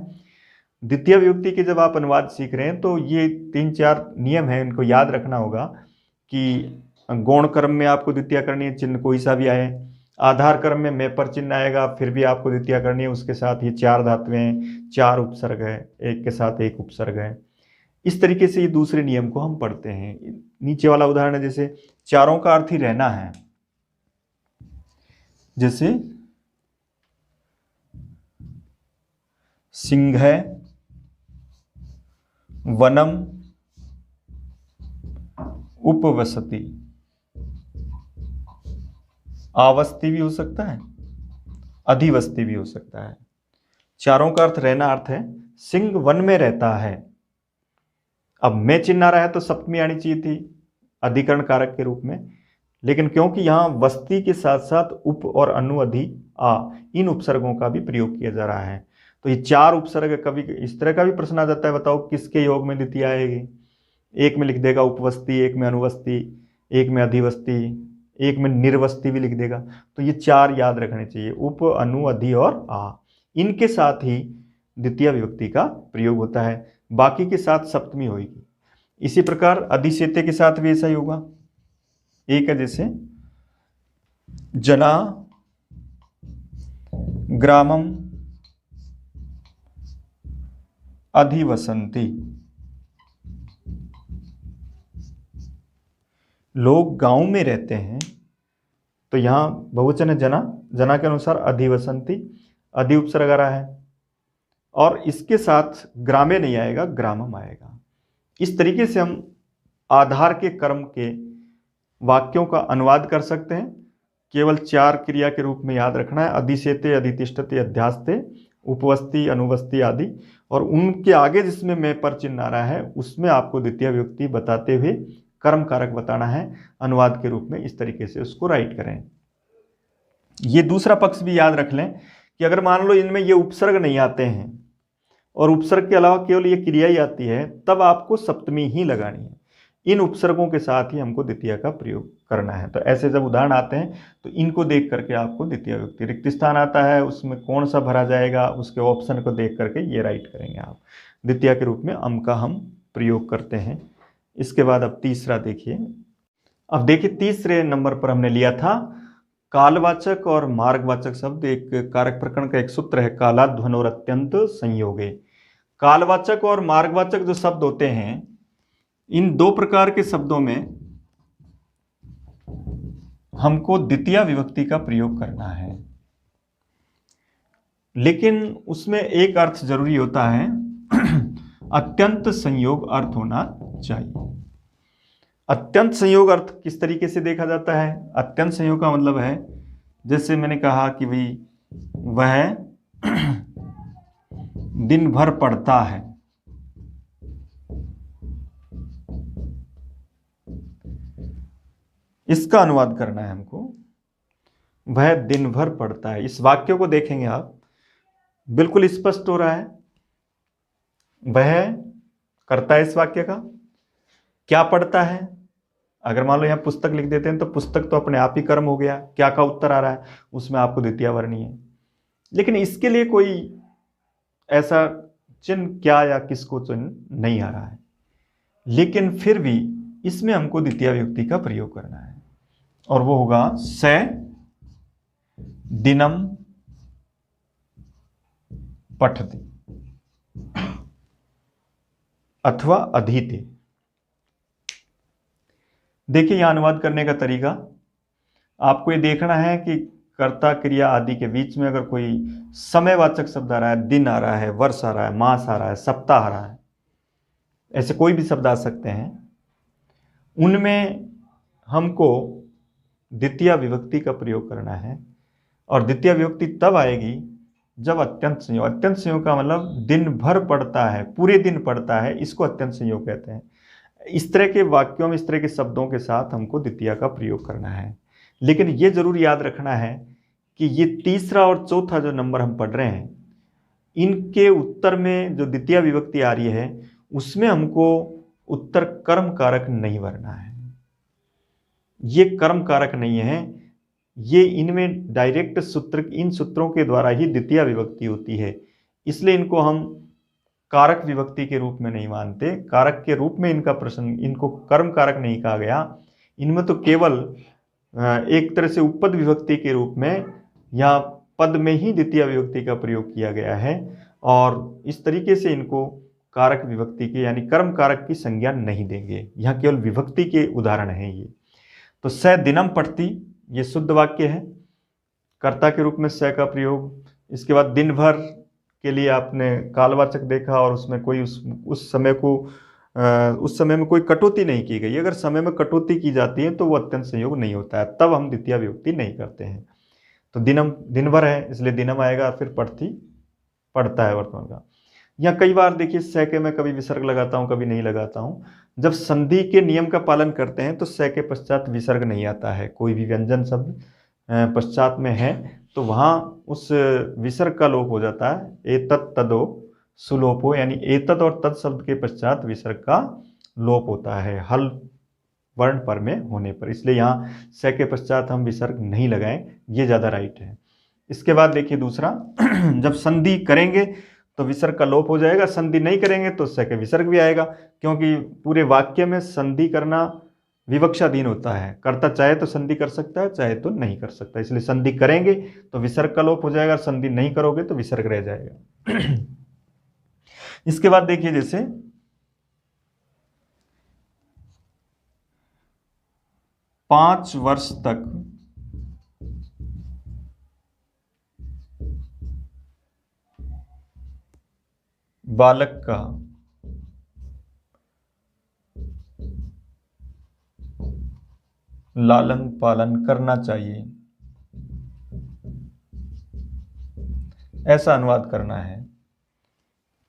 द्वितीय विभक्ति के जब आप अनुवाद सीख रहे हैं तो ये 3-4 नियम हैं, इनको याद रखना होगा कि गौण कर्म में आपको द्वितीय करनी है, चिन्ह कोई सा भी आए। आधार कर्म में मैं पर चिन्ह आएगा, फिर भी आपको द्वितीय करनी है। उसके साथ ये 4 धातुएं, 4 उपसर्ग है, एक के साथ एक उपसर्ग है। इस तरीके से ये दूसरे नियम को हम पढ़ते हैं। नीचे वाला उदाहरण है, जैसे चारों का अर्थ ही रहना है। जैसे सिंह वनम उपवसति, आवस्ति भी हो सकता है, अधिवस्ति भी हो सकता है। चारों का अर्थ रहना अर्थ है सिंह वन में रहता है। अब मैं चिन्ह आ रहा है तो सप्तमी आनी चाहिए थी अधिकरण कारक के रूप में, लेकिन क्योंकि यहां वस्ती के साथ साथ उप और अनु अधि आ इन उपसर्गों का भी प्रयोग किया जा रहा है, तो ये 4 उपसर्ग। कभी इस तरह का भी प्रश्न आ जाता है, बताओ किसके योग में द्वितीय आएगी? एक में लिख देगा उपवस्ती, एक में अनुवस्ती, एक में अधिवस्ती, एक में निर्वस्ती भी लिख देगा। तो ये 4 याद रखने चाहिए, उप अनु अधि और आ, इनके साथ ही द्वितीय विभक्ति का प्रयोग होता है, बाकी के साथ सप्तमी होगी। इसी प्रकार अधिसेते के साथ भी ऐसा ही होगा। एक है जैसे जना ग्रामम अधिवसंति, लोग गांव में रहते हैं। तो यहां बहुवचन है जना, जना के अनुसार अधिवसंति, अधि उपसर्ग आ रहा है और इसके साथ ग्रामे नहीं आएगा, ग्रामम आएगा। इस तरीके से हम आधार के कर्म के वाक्यों का अनुवाद कर सकते हैं। केवल 4 क्रिया के रूप में याद रखना है, अधिसेते अधितिष्ठति अध्यास्ते उपवस्ती अनुवस्ती आदि, और उनके आगे जिसमें मैं पर चिन्ह आ रहा है उसमें आपको द्वितीय विभक्ति बताते हुए कर्म कारक बताना है अनुवाद के रूप में। इस तरीके से उसको राइट करें। ये दूसरा पक्ष भी याद रख लें कि अगर मान लो इनमें ये उपसर्ग नहीं आते हैं और उपसर्ग के अलावा केवल ये क्रिया ही आती है, तब आपको सप्तमी ही लगानी है। इन उपसर्गों के साथ ही हमको द्वितीय का प्रयोग करना है। तो ऐसे जब उदाहरण आते हैं तो इनको देख करके आपको द्वितीय विभक्ति, रिक्त स्थान आता है उसमें कौन सा भरा जाएगा उसके ऑप्शन को देख करके ये राइट करेंगे आप। द्वितीय के रूप में अम का हम प्रयोग करते हैं। इसके बाद अब तीसरा देखिए। अब देखिए तीसरे नंबर पर हमने लिया था कालवाचक और मार्गवाचक शब्द एक कारक प्रकरण का एक सूत्र है, कालाध्वनोर अत्यंत संयोगे। कालवाचक और मार्गवाचक जो शब्द होते हैं, इन दो प्रकार के शब्दों में हमको द्वितीय विभक्ति का प्रयोग करना है, लेकिन उसमें एक अर्थ जरूरी होता है, अत्यंत संयोग अर्थ होना चाहिए। अत्यंत संयोग अर्थ किस तरीके से देखा जाता है? अत्यंत संयोग का मतलब है, जैसे मैंने कहा कि भाई वह दिन भर पढ़ता है, इसका अनुवाद करना है हमको। वह दिन भर पढ़ता है, इस वाक्य को देखेंगे आप, बिल्कुल स्पष्ट हो रहा है। वह करता है, इस वाक्य का क्या पढ़ता है? अगर मान लो यहां पुस्तक लिख देते हैं तो पुस्तक तो अपने आप ही कर्म हो गया, क्या का उत्तर आ रहा है, उसमें आपको द्वितीय वर्णी है। लेकिन इसके लिए कोई ऐसा चिन्ह क्या या किसको चिन्ह नहीं आ रहा है, लेकिन फिर भी इसमें हमको द्वितीय विभक्ति का प्रयोग करना है, और वो होगा स दिनम पठति अथवा अधीते। देखिए यहां अनुवाद करने का तरीका, आपको ये देखना है कि कर्ता क्रिया आदि के बीच में अगर कोई समयवाचक शब्द आ रहा है, दिन आ रहा है, वर्ष आ रहा है, मास आ रहा है, सप्ताह आ रहा है, ऐसे कोई भी शब्द आ सकते हैं, उनमें हमको द्वितीय विभक्ति का प्रयोग करना है। और द्वितीय विभक्ति तब आएगी जब अत्यंत संयोग। अत्यंत संयोग का मतलब दिन भर पढ़ता है, पूरे दिन पढ़ता है, इसको अत्यंत संयोग कहते हैं। इस तरह के वाक्यों में, इस तरह के शब्दों के साथ हमको द्वितीय का प्रयोग करना है। लेकिन ये जरूर याद रखना है कि ये तीसरा और चौथा जो नंबर हम पढ़ रहे हैं, इनके उत्तर में जो द्वितीय विभक्ति आ रही है, उसमें हमको उत्तर कर्म कारक नहीं भरना है। ये कर्म कारक नहीं है, ये इनमें डायरेक्ट सूत्र, इन सूत्रों के द्वारा ही द्वितीय विभक्ति होती है, इसलिए इनको हम कारक विभक्ति के रूप में नहीं मानते। कारक के रूप में इनका प्रश्न, इनको कर्म कारक नहीं कहा गया, इनमें तो केवल एक तरह से उपपद विभक्ति के रूप में या पद में ही द्वितीय विभक्ति का प्रयोग किया गया है, और इस तरीके से इनको कारक विभक्ति के यानी कर्म कारक की संज्ञा नहीं देंगे। यहाँ केवल विभक्ति के उदाहरण हैं ये। तो स दिनम पठति, ये शुद्ध वाक्य है, कर्ता के रूप में स का प्रयोग। इसके बाद दिन भर के लिए आपने कालवाचक देखा, और उसमें कोई उस समय में कोई कटौती नहीं की गई। अगर समय में कटौती की जाती है तो वो अत्यंत संयोग नहीं होता है, तब हम द्वितीय विभक्ति नहीं करते हैं। तो दिनम दिन भर है, इसलिए दिनम आएगा, फिर पठति पढ़ता है वर्तमान का। या कई बार देखिए स के मैं कभी विसर्ग लगाता हूँ, कभी नहीं लगाता हूँ। जब संधि के नियम का पालन करते हैं तो स के पश्चात विसर्ग नहीं आता है। कोई भी व्यंजन शब्द पश्चात में है तो वहाँ उस विसर्ग का लोप हो जाता है। एतत् तदो सुलोपो, यानी एतत् और तत् शब्द के पश्चात विसर्ग का लोप होता है हल वर्ण पर में होने पर, इसलिए यहाँ स के पश्चात हम विसर्ग नहीं लगाएं, ये ज़्यादा राइट है। इसके बाद देखिए दूसरा, जब संधि करेंगे तो विसर्ग का लोप हो जाएगा, संधि नहीं करेंगे तो स के विसर्ग भी आएगा, क्योंकि पूरे वाक्य में संधि करना विवक्षाधीन होता है। कर्ता चाहे तो संधि कर सकता है, चाहे तो नहीं कर सकता, इसलिए संधि करेंगे तो विसर्ग का लोप हो जाएगा, संधि नहीं करोगे तो विसर्ग रह जाएगा। इसके बाद देखिए, जैसे पांच वर्ष तक बालक का लालन पालन करना चाहिए, ऐसा अनुवाद करना है।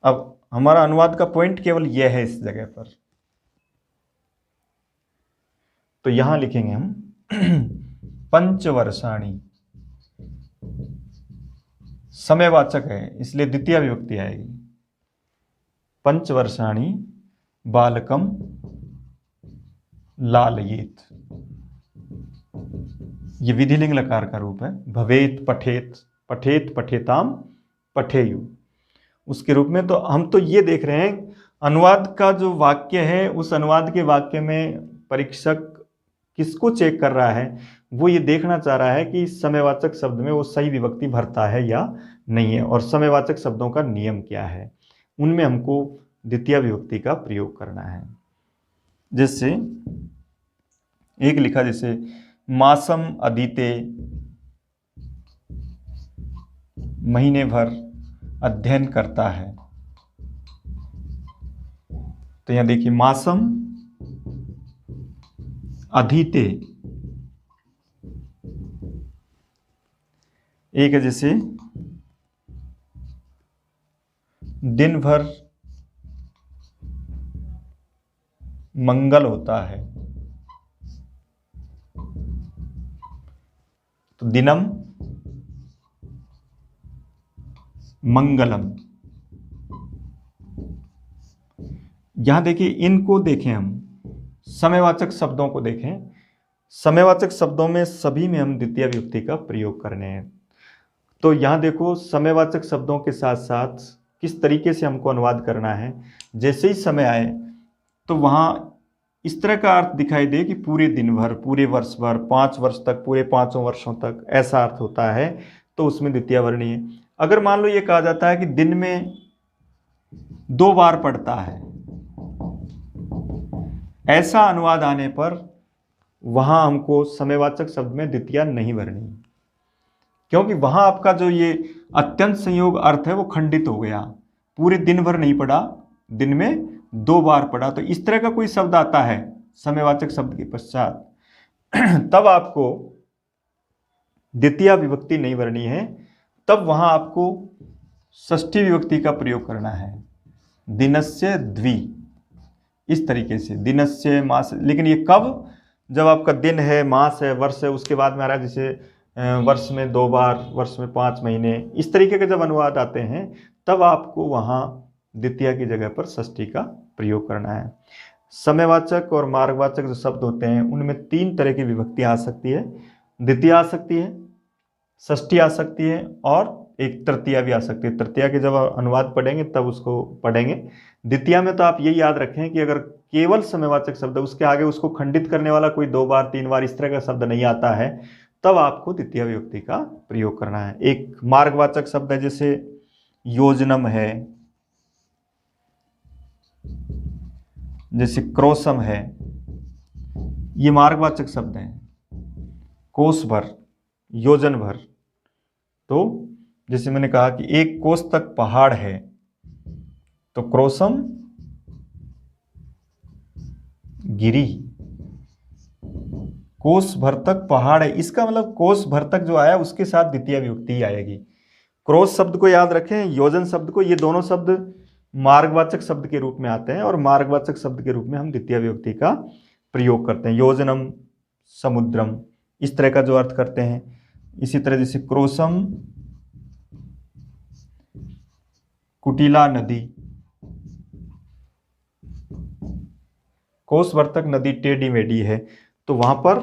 अब हमारा अनुवाद का पॉइंट केवल यह है इस जगह पर, तो यहां लिखेंगे हम पंचवर्षाणी, समयवाचक है इसलिए द्वितीय विभक्ति आएगी। पंचवर्षाणी बालकम लालयेत, ये विधिलिंग लकार का रूप है। भवेत पठेत, पठेत पठेताम पठेयु, उसके रूप में। तो हम तो ये देख रहे हैं अनुवाद का जो वाक्य है, उस अनुवाद के वाक्य में परीक्षक किसको चेक कर रहा है? वो ये देखना चाह रहा है कि समयवाचक शब्द में वो सही विभक्ति भरता है या नहीं है, और समयवाचक शब्दों का नियम क्या है, उनमें हमको द्वितीय विभक्ति का प्रयोग करना है। जैसे एक लिखा, जैसे मासम अधीते, महीने भर अध्ययन करता है। तो यहां देखिए मासम अधीते, एक है जैसे दिन भर मंगल होता है, तो दिनम मंगलम। यहां देखिए, इनको देखें, हम समयवाचक शब्दों को देखें। समयवाचक शब्दों में सभी में हम द्वितीय विभक्ति का प्रयोग करने हैं। तो यहां देखो, समयवाचक शब्दों के साथ साथ किस तरीके से हमको अनुवाद करना है। जैसे ही समय आए तो वहां इस तरह का अर्थ दिखाई दे कि पूरे दिन भर, पूरे वर्ष भर, 5 वर्ष तक, पूरे 5 वर्षों तक, ऐसा अर्थ होता है, तो उसमें द्वितीय वर्णी है। अगर मान लो ये कहा जाता है कि दिन में 2 बार पढ़ता है, ऐसा अनुवाद आने पर वहां हमको समयवाचक शब्द में द्वितीय नहीं भरनी, क्योंकि वहां आपका जो ये अत्यंत संयोग अर्थ है वो खंडित हो गया। पूरे दिन भर नहीं पढ़ा, दिन में 2 बार पढ़ा। तो इस तरह का कोई शब्द आता है समयवाचक शब्द के पश्चात, तब आपको द्वितीय विभक्ति नहीं भरनी है, तब वहां आपको षष्ठी विभक्ति का प्रयोग करना है। दिनस्य द्वि, इस तरीके से दिनस्य मास। लेकिन ये कब? जब आपका दिन है, मास है, वर्ष है, उसके बाद में आ रहा है जैसे वर्ष में 2 बार, वर्ष में 5 महीने, इस तरीके के जब अनुवाद आते हैं तब आपको वहां द्वितीय की जगह पर षष्ठी का प्रयोग करना है। समयवाचक और मार्गवाचक जो शब्द होते हैं उनमें 3 तरह की विभक्ति आ सकती है। द्वितीय आ सकती है, षष्ठी आ सकती है, और एक तृतीया भी आ सकती है। तृतीया के जब अनुवाद पढ़ेंगे तब उसको पढ़ेंगे। द्वितीय में तो आप यही याद रखें कि अगर केवल समयवाचक शब्द, उसके आगे उसको खंडित करने वाला कोई 2 बार 3 बार इस तरह का शब्द नहीं आता है, तब आपको द्वितीय विभक्ति का प्रयोग करना है। एक मार्गवाचक शब्द है, जैसे योजनम है, जैसे क्रोशम है, ये मार्गवाचक शब्द हैं। कोस भर, योजन भर। तो जैसे मैंने कहा कि 1 कोस तक पहाड़ है, तो क्रोशम गिरी। कोस भर तक पहाड़ है, इसका मतलब कोस भर तक जो आया उसके साथ द्वितीय विभक्ति आएगी। क्रोस शब्द को याद रखें, योजन शब्द को, ये दोनों शब्द मार्गवाचक शब्द के रूप में आते हैं, और मार्गवाचक शब्द के रूप में हम द्वितीय विभक्ति का प्रयोग करते हैं। योजनम समुद्रम, इस तरह का जो अर्थ करते हैं। इसी तरह जैसे क्रोशम कुटिला नदी, कोस भर तक नदी टेढ़ी मेढ़ी है, तो वहां पर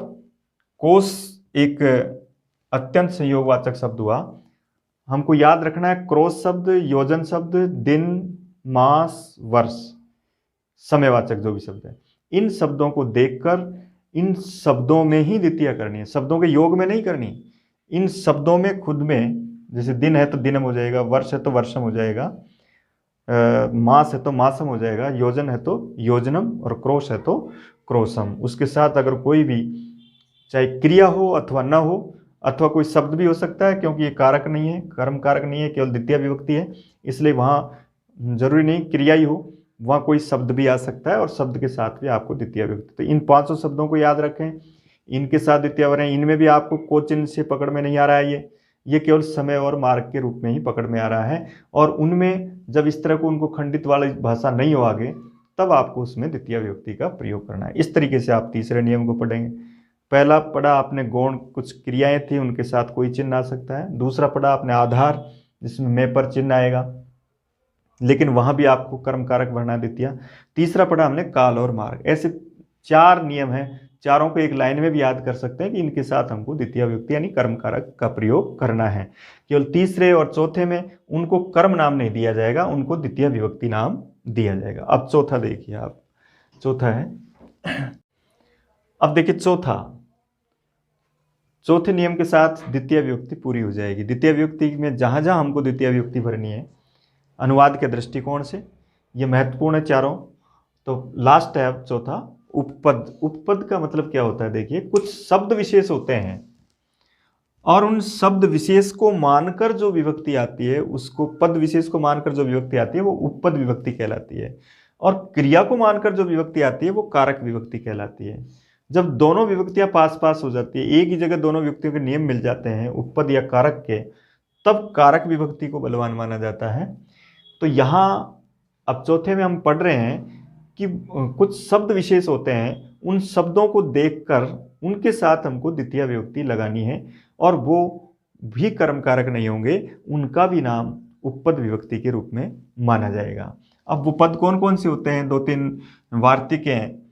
कोस एक अत्यंत संयोगवाचक शब्द हुआ। हमको याद रखना है क्रोस शब्द, योजन शब्द, दिन, मास, वर्ष, समयवाचक जो भी शब्द है, इन शब्दों को देखकर इन शब्दों में ही द्वितीय करनी है, शब्दों के योग में नहीं करनी। इन शब्दों में खुद में, जैसे दिन है तो दिनम हो जाएगा, वर्ष है तो वर्षम हो जाएगा, मास है तो मासम हो जाएगा, योजन है तो योजनम, और क्रोश है तो क्रोशम। उसके साथ अगर कोई भी चाहे क्रिया हो अथवा न हो, अथवा कोई शब्द भी हो सकता है, क्योंकि ये कारक नहीं है, कर्म कारक नहीं है, केवल द्वितीय विभक्ति है, इसलिए वहाँ जरूरी नहीं क्रिया ही हो, वहाँ कोई शब्द भी आ सकता है, और शब्द के साथ भी आपको द्वितीय विभक्ति। तो इन 500 शब्दों को याद रखें, इनके साथ द्वितीय वर्ग, इनमें भी आपको कोचिन से पकड़ में नहीं आ रहा है, ये केवल समय और मार्ग के रूप में ही पकड़ में आ रहा है। और उनमें जब इस तरह को उनको खंडित वाली भाषा नहीं हो आगे, तब आपको उसमें द्वितीय विभक्ति का प्रयोग करना है। इस तरीके से आप तीसरे नियम को पढ़ेंगे। पहला पढ़ा आपने गौण, कुछ क्रियाएं थी उनके साथ कोई चिन्ह आ सकता है। दूसरा पढ़ा आपने आधार, जिसमें मैं पर चिन्ह आएगा, लेकिन वहां भी आपको कर्म कारक भरना द्वितीय। तीसरा पढ़ा हमने काल और मार्ग। ऐसे 4 नियम हैं, चारों को एक लाइन में भी याद कर सकते हैं कि इनके साथ हमको द्वितीय विभक्ति यानी कर्म कारक का प्रयोग करना है। केवल तीसरे और चौथे में उनको कर्म नाम नहीं दिया जाएगा, उनको द्वितीय विभक्ति नाम दिया जाएगा। अब चौथा देखिए आप, चौथा है अब देखिए चौथे नियम के साथ द्वितीय विभक्ति पूरी हो जाएगी। द्वितीय विभक्ति में जहां जहां हमको द्वितीय विभक्ति भरनी है अनुवाद के दृष्टिकोण से, ये महत्वपूर्ण है चारों। तो लास्ट है अब चौथा, उपपद। उपपद का मतलब क्या होता है? देखिए, कुछ शब्द विशेष होते हैं और उन शब्द विशेष को मानकर जो विभक्ति आती है उसको, पद विशेष को मानकर जो विभक्ति आती है वो उपपद विभक्ति कहलाती है, और क्रिया को मानकर जो विभक्ति आती है वो कारक विभक्ति कहलाती है। जब दोनों विभक्तियां पास पास हो जाती है, एक ही जगह दोनों विभक्तियों के नियम मिल जाते हैं उपपद या कारक के, तब कारक विभक्ति को बलवान माना जाता है। तो यहाँ अब चौथे में हम पढ़ रहे हैं कि कुछ शब्द विशेष होते हैं, उन शब्दों को देखकर उनके साथ हमको द्वितीय विभक्ति लगानी है, और वो भी कर्म कारक नहीं होंगे, उनका भी नाम उपपद विभक्ति के रूप में माना जाएगा। अब वो पद कौन कौन से होते हैं? 2-3 वार्तिकें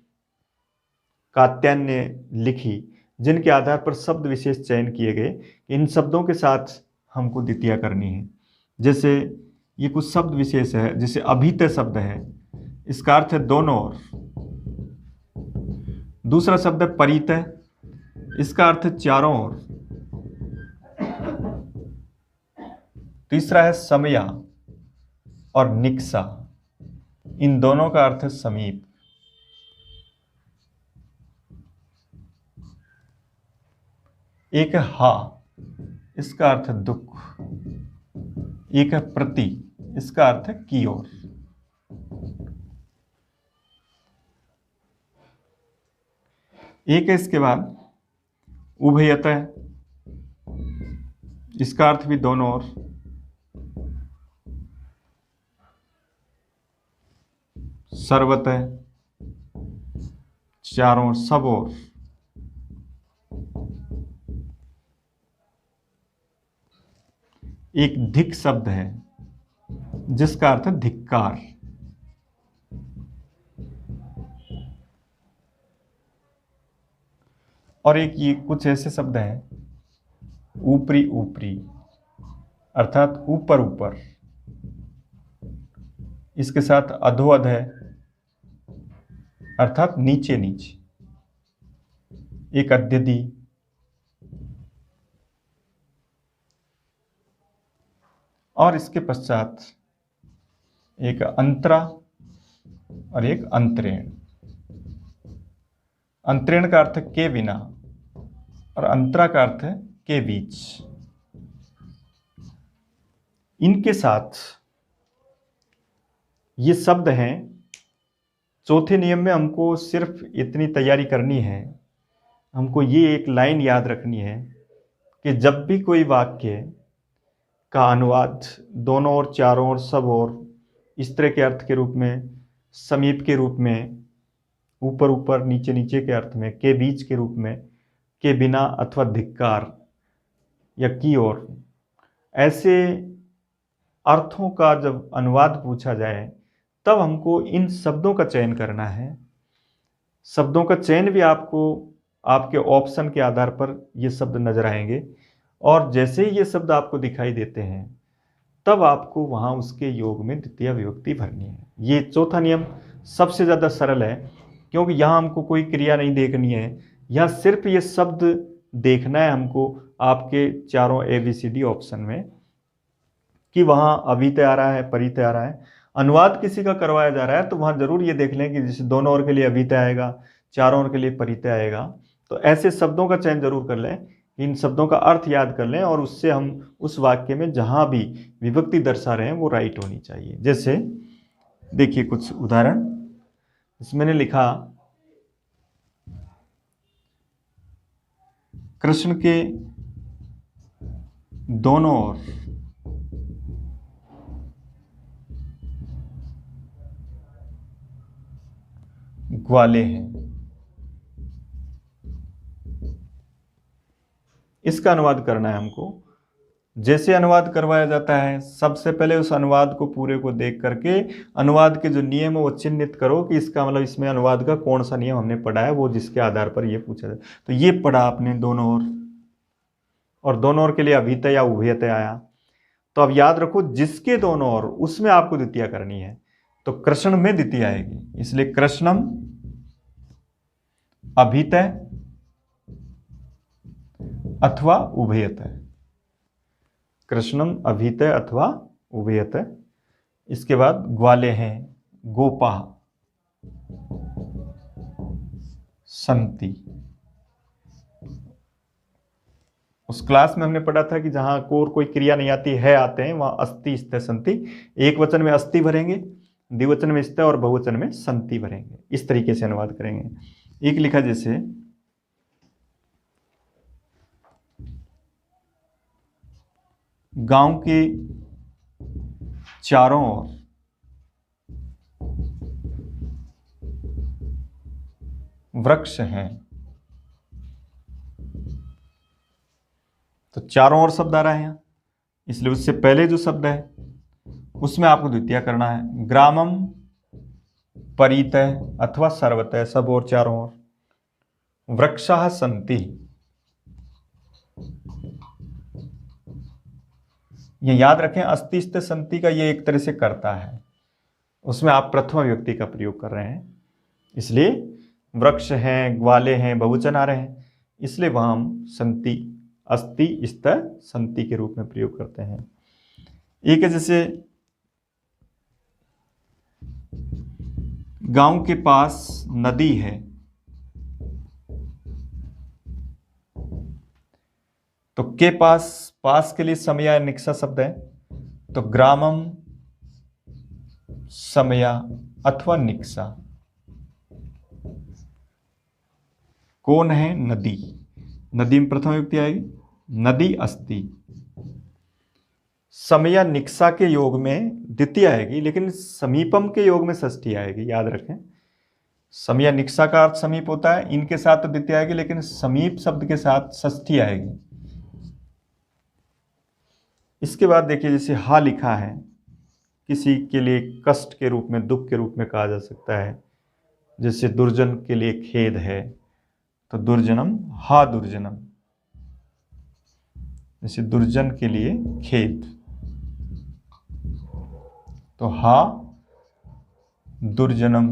कात्यायन ने लिखी जिनके आधार पर शब्द विशेष चयन किए गए, इन शब्दों के साथ हमको द्वितीय करनी है। जैसे ये कुछ शब्द विशेष है, जैसे अभित शब्द है, इसका अर्थ है दोनों ओर। दूसरा शब्द है परित, इसका अर्थ है चारों ओर। तीसरा है समया और निक्सा, इन दोनों का अर्थ है समीप। एक है हा, इसका अर्थ है दुख। एक है प्रति, इसका अर्थ है की ओर। एक है इसके बाद उभयतः, इसका अर्थ भी दोनों ओर। सर्वतः, चारों ओर, सब ओर। एक धिक शब्द है जिसका अर्थ है धिक्कार। और एक ये कुछ ऐसे शब्द हैं ऊपरी ऊपरी, अर्थात ऊपर ऊपर। इसके साथ अधोअध है, अर्थात नीचे नीचे। एक अद्यदि, और इसके पश्चात एक अंतरा और एक अंतरेण। अंतरेण का अर्थ है के बिना, और अंतरा का अर्थ है के बीच। इनके साथ ये शब्द हैं। चौथे नियम में हमको सिर्फ इतनी तैयारी करनी है, हमको ये एक लाइन याद रखनी है कि जब भी कोई वाक्य का अनुवाद दोनों ओर, चारों ओर, सब ओर, इस तरह के अर्थ के रूप में, समीप के रूप में, ऊपर ऊपर, नीचे नीचे के अर्थ में, के बीच के रूप में, के बिना अथवा धिक्कार या की ओर, ऐसे अर्थों का जब अनुवाद पूछा जाए तब हमको इन शब्दों का चयन करना है। शब्दों का चयन भी आपको आपके ऑप्शन के आधार पर ये शब्द नजर आएंगे, और जैसे ही ये शब्द आपको दिखाई देते हैं तब आपको वहाँ उसके योग में द्वितीय विभक्ति भरनी है। ये चौथा नियम सबसे ज़्यादा सरल है, क्योंकि यहाँ हमको कोई क्रिया नहीं देखनी है, यहाँ सिर्फ ये शब्द देखना है हमको आपके चारों ABCD ऑप्शन में कि वहाँ अभित आ रहा है, परित आ रहा है। अनुवाद किसी का करवाया जा रहा है तो वहाँ जरूर ये देख लें कि जैसे दोनों ओर के लिए अभित आएगा, चारों ओर के लिए परित आएगा। तो ऐसे शब्दों का चयन जरूर कर लें, इन शब्दों का अर्थ याद कर लें, और उससे हम उस वाक्य में जहाँ भी विभक्ति दर्शा रहे हैं वो राइट होनी चाहिए। जैसे देखिए कुछ उदाहरण इसमें मैंने लिखा, कृष्ण के दोनों ओर ग्वाले हैं। इसका अनुवाद करना है हमको। जैसे अनुवाद करवाया जाता है, सबसे पहले उस अनुवाद को पूरे को देख करके अनुवाद के जो नियम है वो चिन्हित करो कि इसका मतलब इसमें अनुवाद का कौन सा नियम हमने पढ़ा है, वो जिसके आधार पर ये पूछा जाए। तो ये पढ़ा आपने दोनों ओर, और दोनों ओर के लिए अभित या उभयत आया। तो अब याद रखो जिसके दोनों ओर उसमें आपको द्वितीय करनी है, तो कृष्ण में द्वितीय आएगी, इसलिए कृष्णम अभितय अथवा उभयतय। कृष्णम अभितय अथवा उभयतय। इसके बाद ग्वाले हैं गोपा संति। उस क्लास में हमने पढ़ा था कि जहां कोई क्रिया नहीं आती है आते हैं, वहां अस्ति स्थ संति। एक वचन में अस्ति भरेंगे, द्विवचन में स्थ और बहुवचन में संति भरेंगे। इस तरीके से अनुवाद करेंगे। एक लिखा जैसे गांव के चारों ओर वृक्ष हैं। तो चारों ओर शब्द आ रहा है यहां, इसलिए उससे पहले जो शब्द है उसमें आपको द्वितीय करना है। ग्रामम परितय अथवा सर्वतय, सब और चारों ओर। वृक्षाः सन्ति, ये याद रखें अस्ति स्थ संति का ये एक तरह से करता है, उसमें आप प्रथमा विभक्ति का प्रयोग कर रहे हैं, इसलिए वृक्ष हैं, ग्वाले हैं, बहुवचन आ रहे हैं, इसलिए वहां हम संति अस्ति स्थ संति के रूप में प्रयोग करते हैं। एक है जैसे गांव के पास नदी है, तो के पास के लिए समया निक्सा शब्द है, तो ग्रामम समया अथवा निक्सा। कौन है? नदी। नदी में प्रथम विभक्ति आएगी, नदी अस्ति। समया निक्सा के योग में द्वितीय आएगी, लेकिन समीपम के योग में षष्ठी आएगी, याद रखें। समया निक्सा का अर्थ समीप होता है, इनके साथ तो द्वितीय आएगी, लेकिन समीप शब्द के साथ षष्ठी आएगी। इसके बाद देखिए जैसे हा लिखा है, किसी के लिए कष्ट के रूप में, दुख के रूप में कहा जा सकता है। जैसे दुर्जन के लिए खेद है, तो दुर्जनम हा दुर्जनम। जैसे दुर्जन के लिए खेद, तो हा दुर्जनम,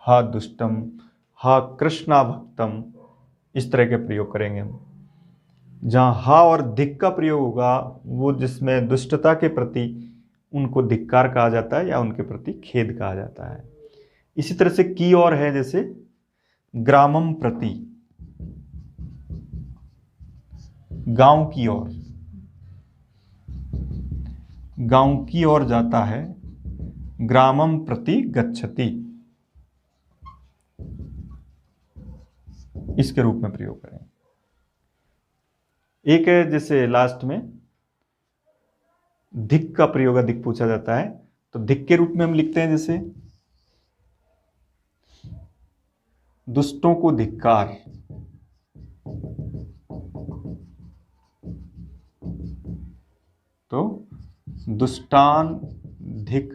हा दुष्टम, हा कृष्णा भक्तम, इस तरह के प्रयोग करेंगे हम। जहां हा और धिक का प्रयोग होगा, वो जिसमें दुष्टता के प्रति उनको धिक्कार कहा जाता है या उनके प्रति खेद कहा जाता है। इसी तरह से की और है, जैसे ग्रामम प्रति, गांव की ओर, गांव की ओर जाता है, ग्रामम प्रति गच्छति, इसके रूप में प्रयोग करें। एक है जैसे लास्ट में धिक का प्रयोग, अधिक पूछा जाता है, तो धिक के रूप में हम लिखते हैं जैसे दुष्टों को धिक्कार, तो दुष्टान धिक।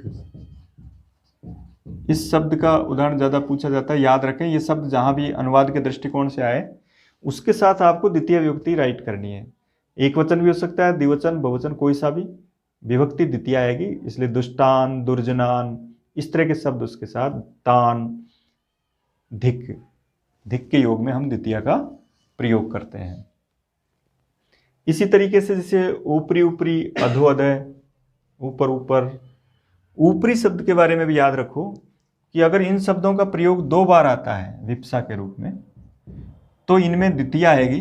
इस शब्द का उदाहरण ज्यादा पूछा जाता है, याद रखें। ये शब्द जहां भी अनुवाद के दृष्टिकोण से आए, उसके साथ आपको द्वितीय विभक्ति राइट करनी है। एक वचन भी हो सकता है, द्विवचन, बहुवचन, कोई सा भी, विभक्ति द्वितीय आएगी। इसलिए दुष्टान, दुर्जनान, इस तरह के शब्द उसके साथ, तान, धिक, धिक के योग में हम द्वितीय का प्रयोग करते हैं। इसी तरीके से जैसे ऊपरी ऊपरी, अधो अधय, ऊपर ऊपर, ऊपरी शब्द के बारे में भी याद रखो कि अगर इन शब्दों का प्रयोग 2 बार आता है विप्सा के रूप में, तो इनमें द्वितीय आएगी।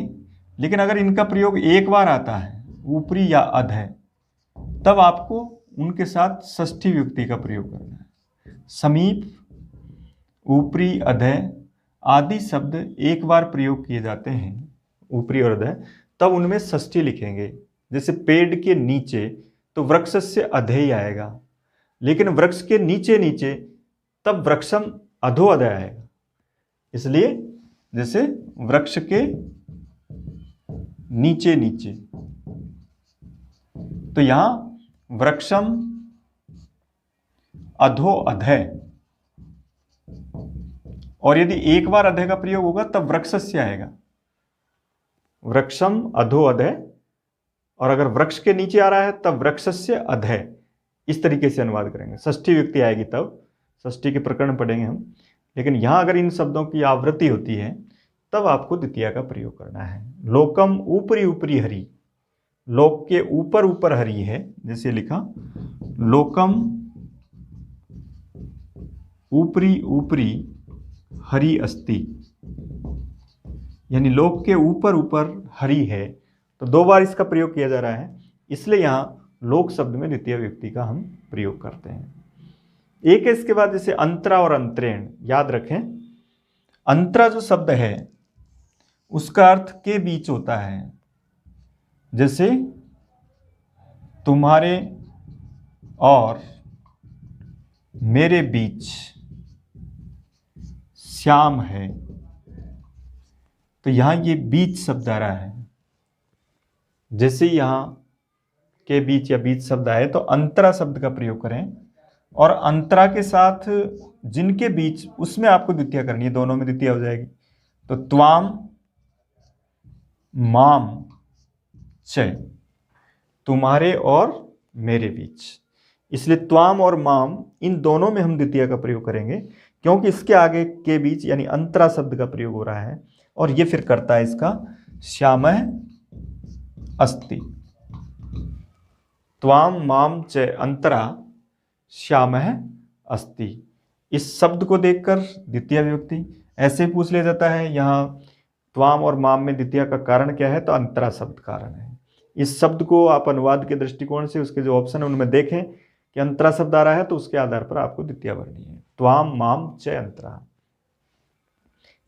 लेकिन अगर इनका प्रयोग 1 बार आता है, ऊपरी या अधय, तब आपको उनके साथ षष्ठी विभक्ति का प्रयोग करना है। समीप, ऊपरी, अधय आदि शब्द 1 बार प्रयोग किए जाते हैं, ऊपरी और अधय, तब उनमें षष्ठी लिखेंगे। जैसे पेड़ के नीचे, तो वृक्ष से अधेय आएगा, लेकिन वृक्ष के नीचे नीचे, तब वृक्षम अधो अधय आएगा। इसलिए जैसे वृक्ष के नीचे नीचे, तो यहां वृक्षम अधो अधय, और यदि 1 बार अधय का प्रयोग होगा तब वृक्षस्य आएगा, वृक्षम अधो अधय। और अगर वृक्ष के नीचे आ रहा है तब वृक्षस्य अधय, इस तरीके से अनुवाद करेंगे। षष्ठी विभक्ति आएगी तब, षष्ठी के प्रकरण पढ़ेंगे हम। लेकिन यहां अगर इन शब्दों की आवृत्ति होती है तब आपको द्वितीया का प्रयोग करना है। लोकम ऊपरी ऊपरी हरि, लोक के ऊपर ऊपर हरि है, जैसे लिखा लोकम ऊपरी ऊपरी हरि अस्ति, यानी लोक के ऊपर ऊपर हरि है। तो 2 बार इसका प्रयोग किया जा रहा है, इसलिए यहां लोक शब्द में द्वितीय विभक्ति का हम प्रयोग करते हैं। एक है इसके बाद जैसे अंतरा और अंतरेण, याद रखें अंतरा जो शब्द है उसका अर्थ के बीच होता है, जैसे तुम्हारे और मेरे बीच श्याम है, तो यहां ये बीच शब्द आ रहा है। जैसे यहां के बीच या बीच शब्द आए तो अंतरा शब्द का प्रयोग करें, और अंतरा के साथ जिनके बीच उसमें आपको द्वितीया करनी है, दोनों में द्वितीया हो जाएगी। तो त्वाम माम च, तुम्हारे और मेरे बीच, इसलिए त्वाम और माम इन दोनों में हम द्वितीया का प्रयोग करेंगे, क्योंकि इसके आगे के बीच यानी अंतरा शब्द का प्रयोग हो रहा है, और ये फिर करता है इसका श्यामः अस्ति। त्वाम माम च अंतरा श्यामः अस्ति। इस शब्द को देखकर द्वितीय विभक्ति ऐसे पूछ लिया जाता है, यहाँ त्वाम और माम में द्वितीय का कारण क्या है, तो अंतरा शब्द कारण है। इस शब्द को आप अनुवाद के दृष्टिकोण से उसके जो ऑप्शन है उनमें देखें कि अंतरा शब्द आ रहा है, तो उसके आधार पर आपको द्वितीय भरनी है। त्वाम माम च अंतरा।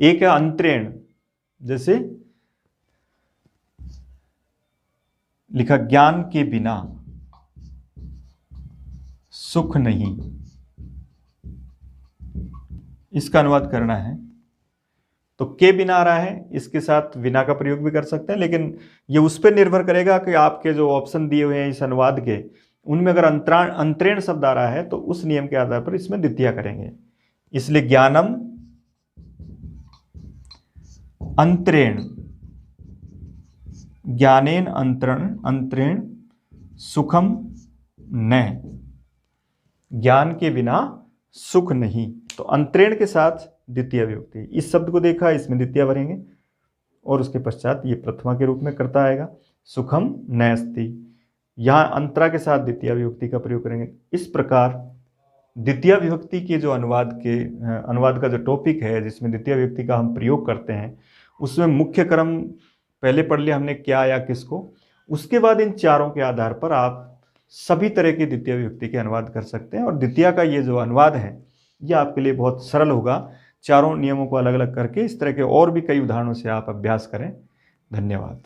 एक है अंतरेण, जैसे लिखा ज्ञान के बिना सुख नहीं, इसका अनुवाद करना है। तो के बिना आ रहा है, इसके साथ बिना का प्रयोग भी कर सकते हैं, लेकिन ये उस पर निर्भर करेगा कि आपके जो ऑप्शन दिए हुए हैं इस अनुवाद के, उनमें अगर अंतरेण शब्द आ रहा है तो उस नियम के आधार पर इसमें द्वितीया करेंगे। इसलिए ज्ञानम अंतरेण, ज्ञानेन अंतरेण सुखम न, ज्ञान के बिना सुख नहीं। तो अंतरेण के साथ द्वितीय विभक्ति, इस शब्द को देखा, इसमें द्वितीय भरेंगे, और उसके पश्चात ये प्रथमा के रूप में करता आएगा सुखम न अस्ति। यहां अंतरा के साथ द्वितीय विभक्ति का प्रयोग करेंगे। इस प्रकार द्वितीय विभक्ति के जो अनुवाद का जो टॉपिक है जिसमें द्वितीय विभक्ति का हम प्रयोग करते हैं, उसमें मुख्य क्रम पहले पढ़ लिया हमने क्या या किसको। उसके बाद इन चारों के आधार पर आप सभी तरह की द्वितीय विभक्ति के अनुवाद कर सकते हैं, और द्वितीय का ये जो अनुवाद है ये आपके लिए बहुत सरल होगा। चारों नियमों को अलग अलग करके इस तरह के और भी कई उदाहरणों से आप अभ्यास करें। धन्यवाद।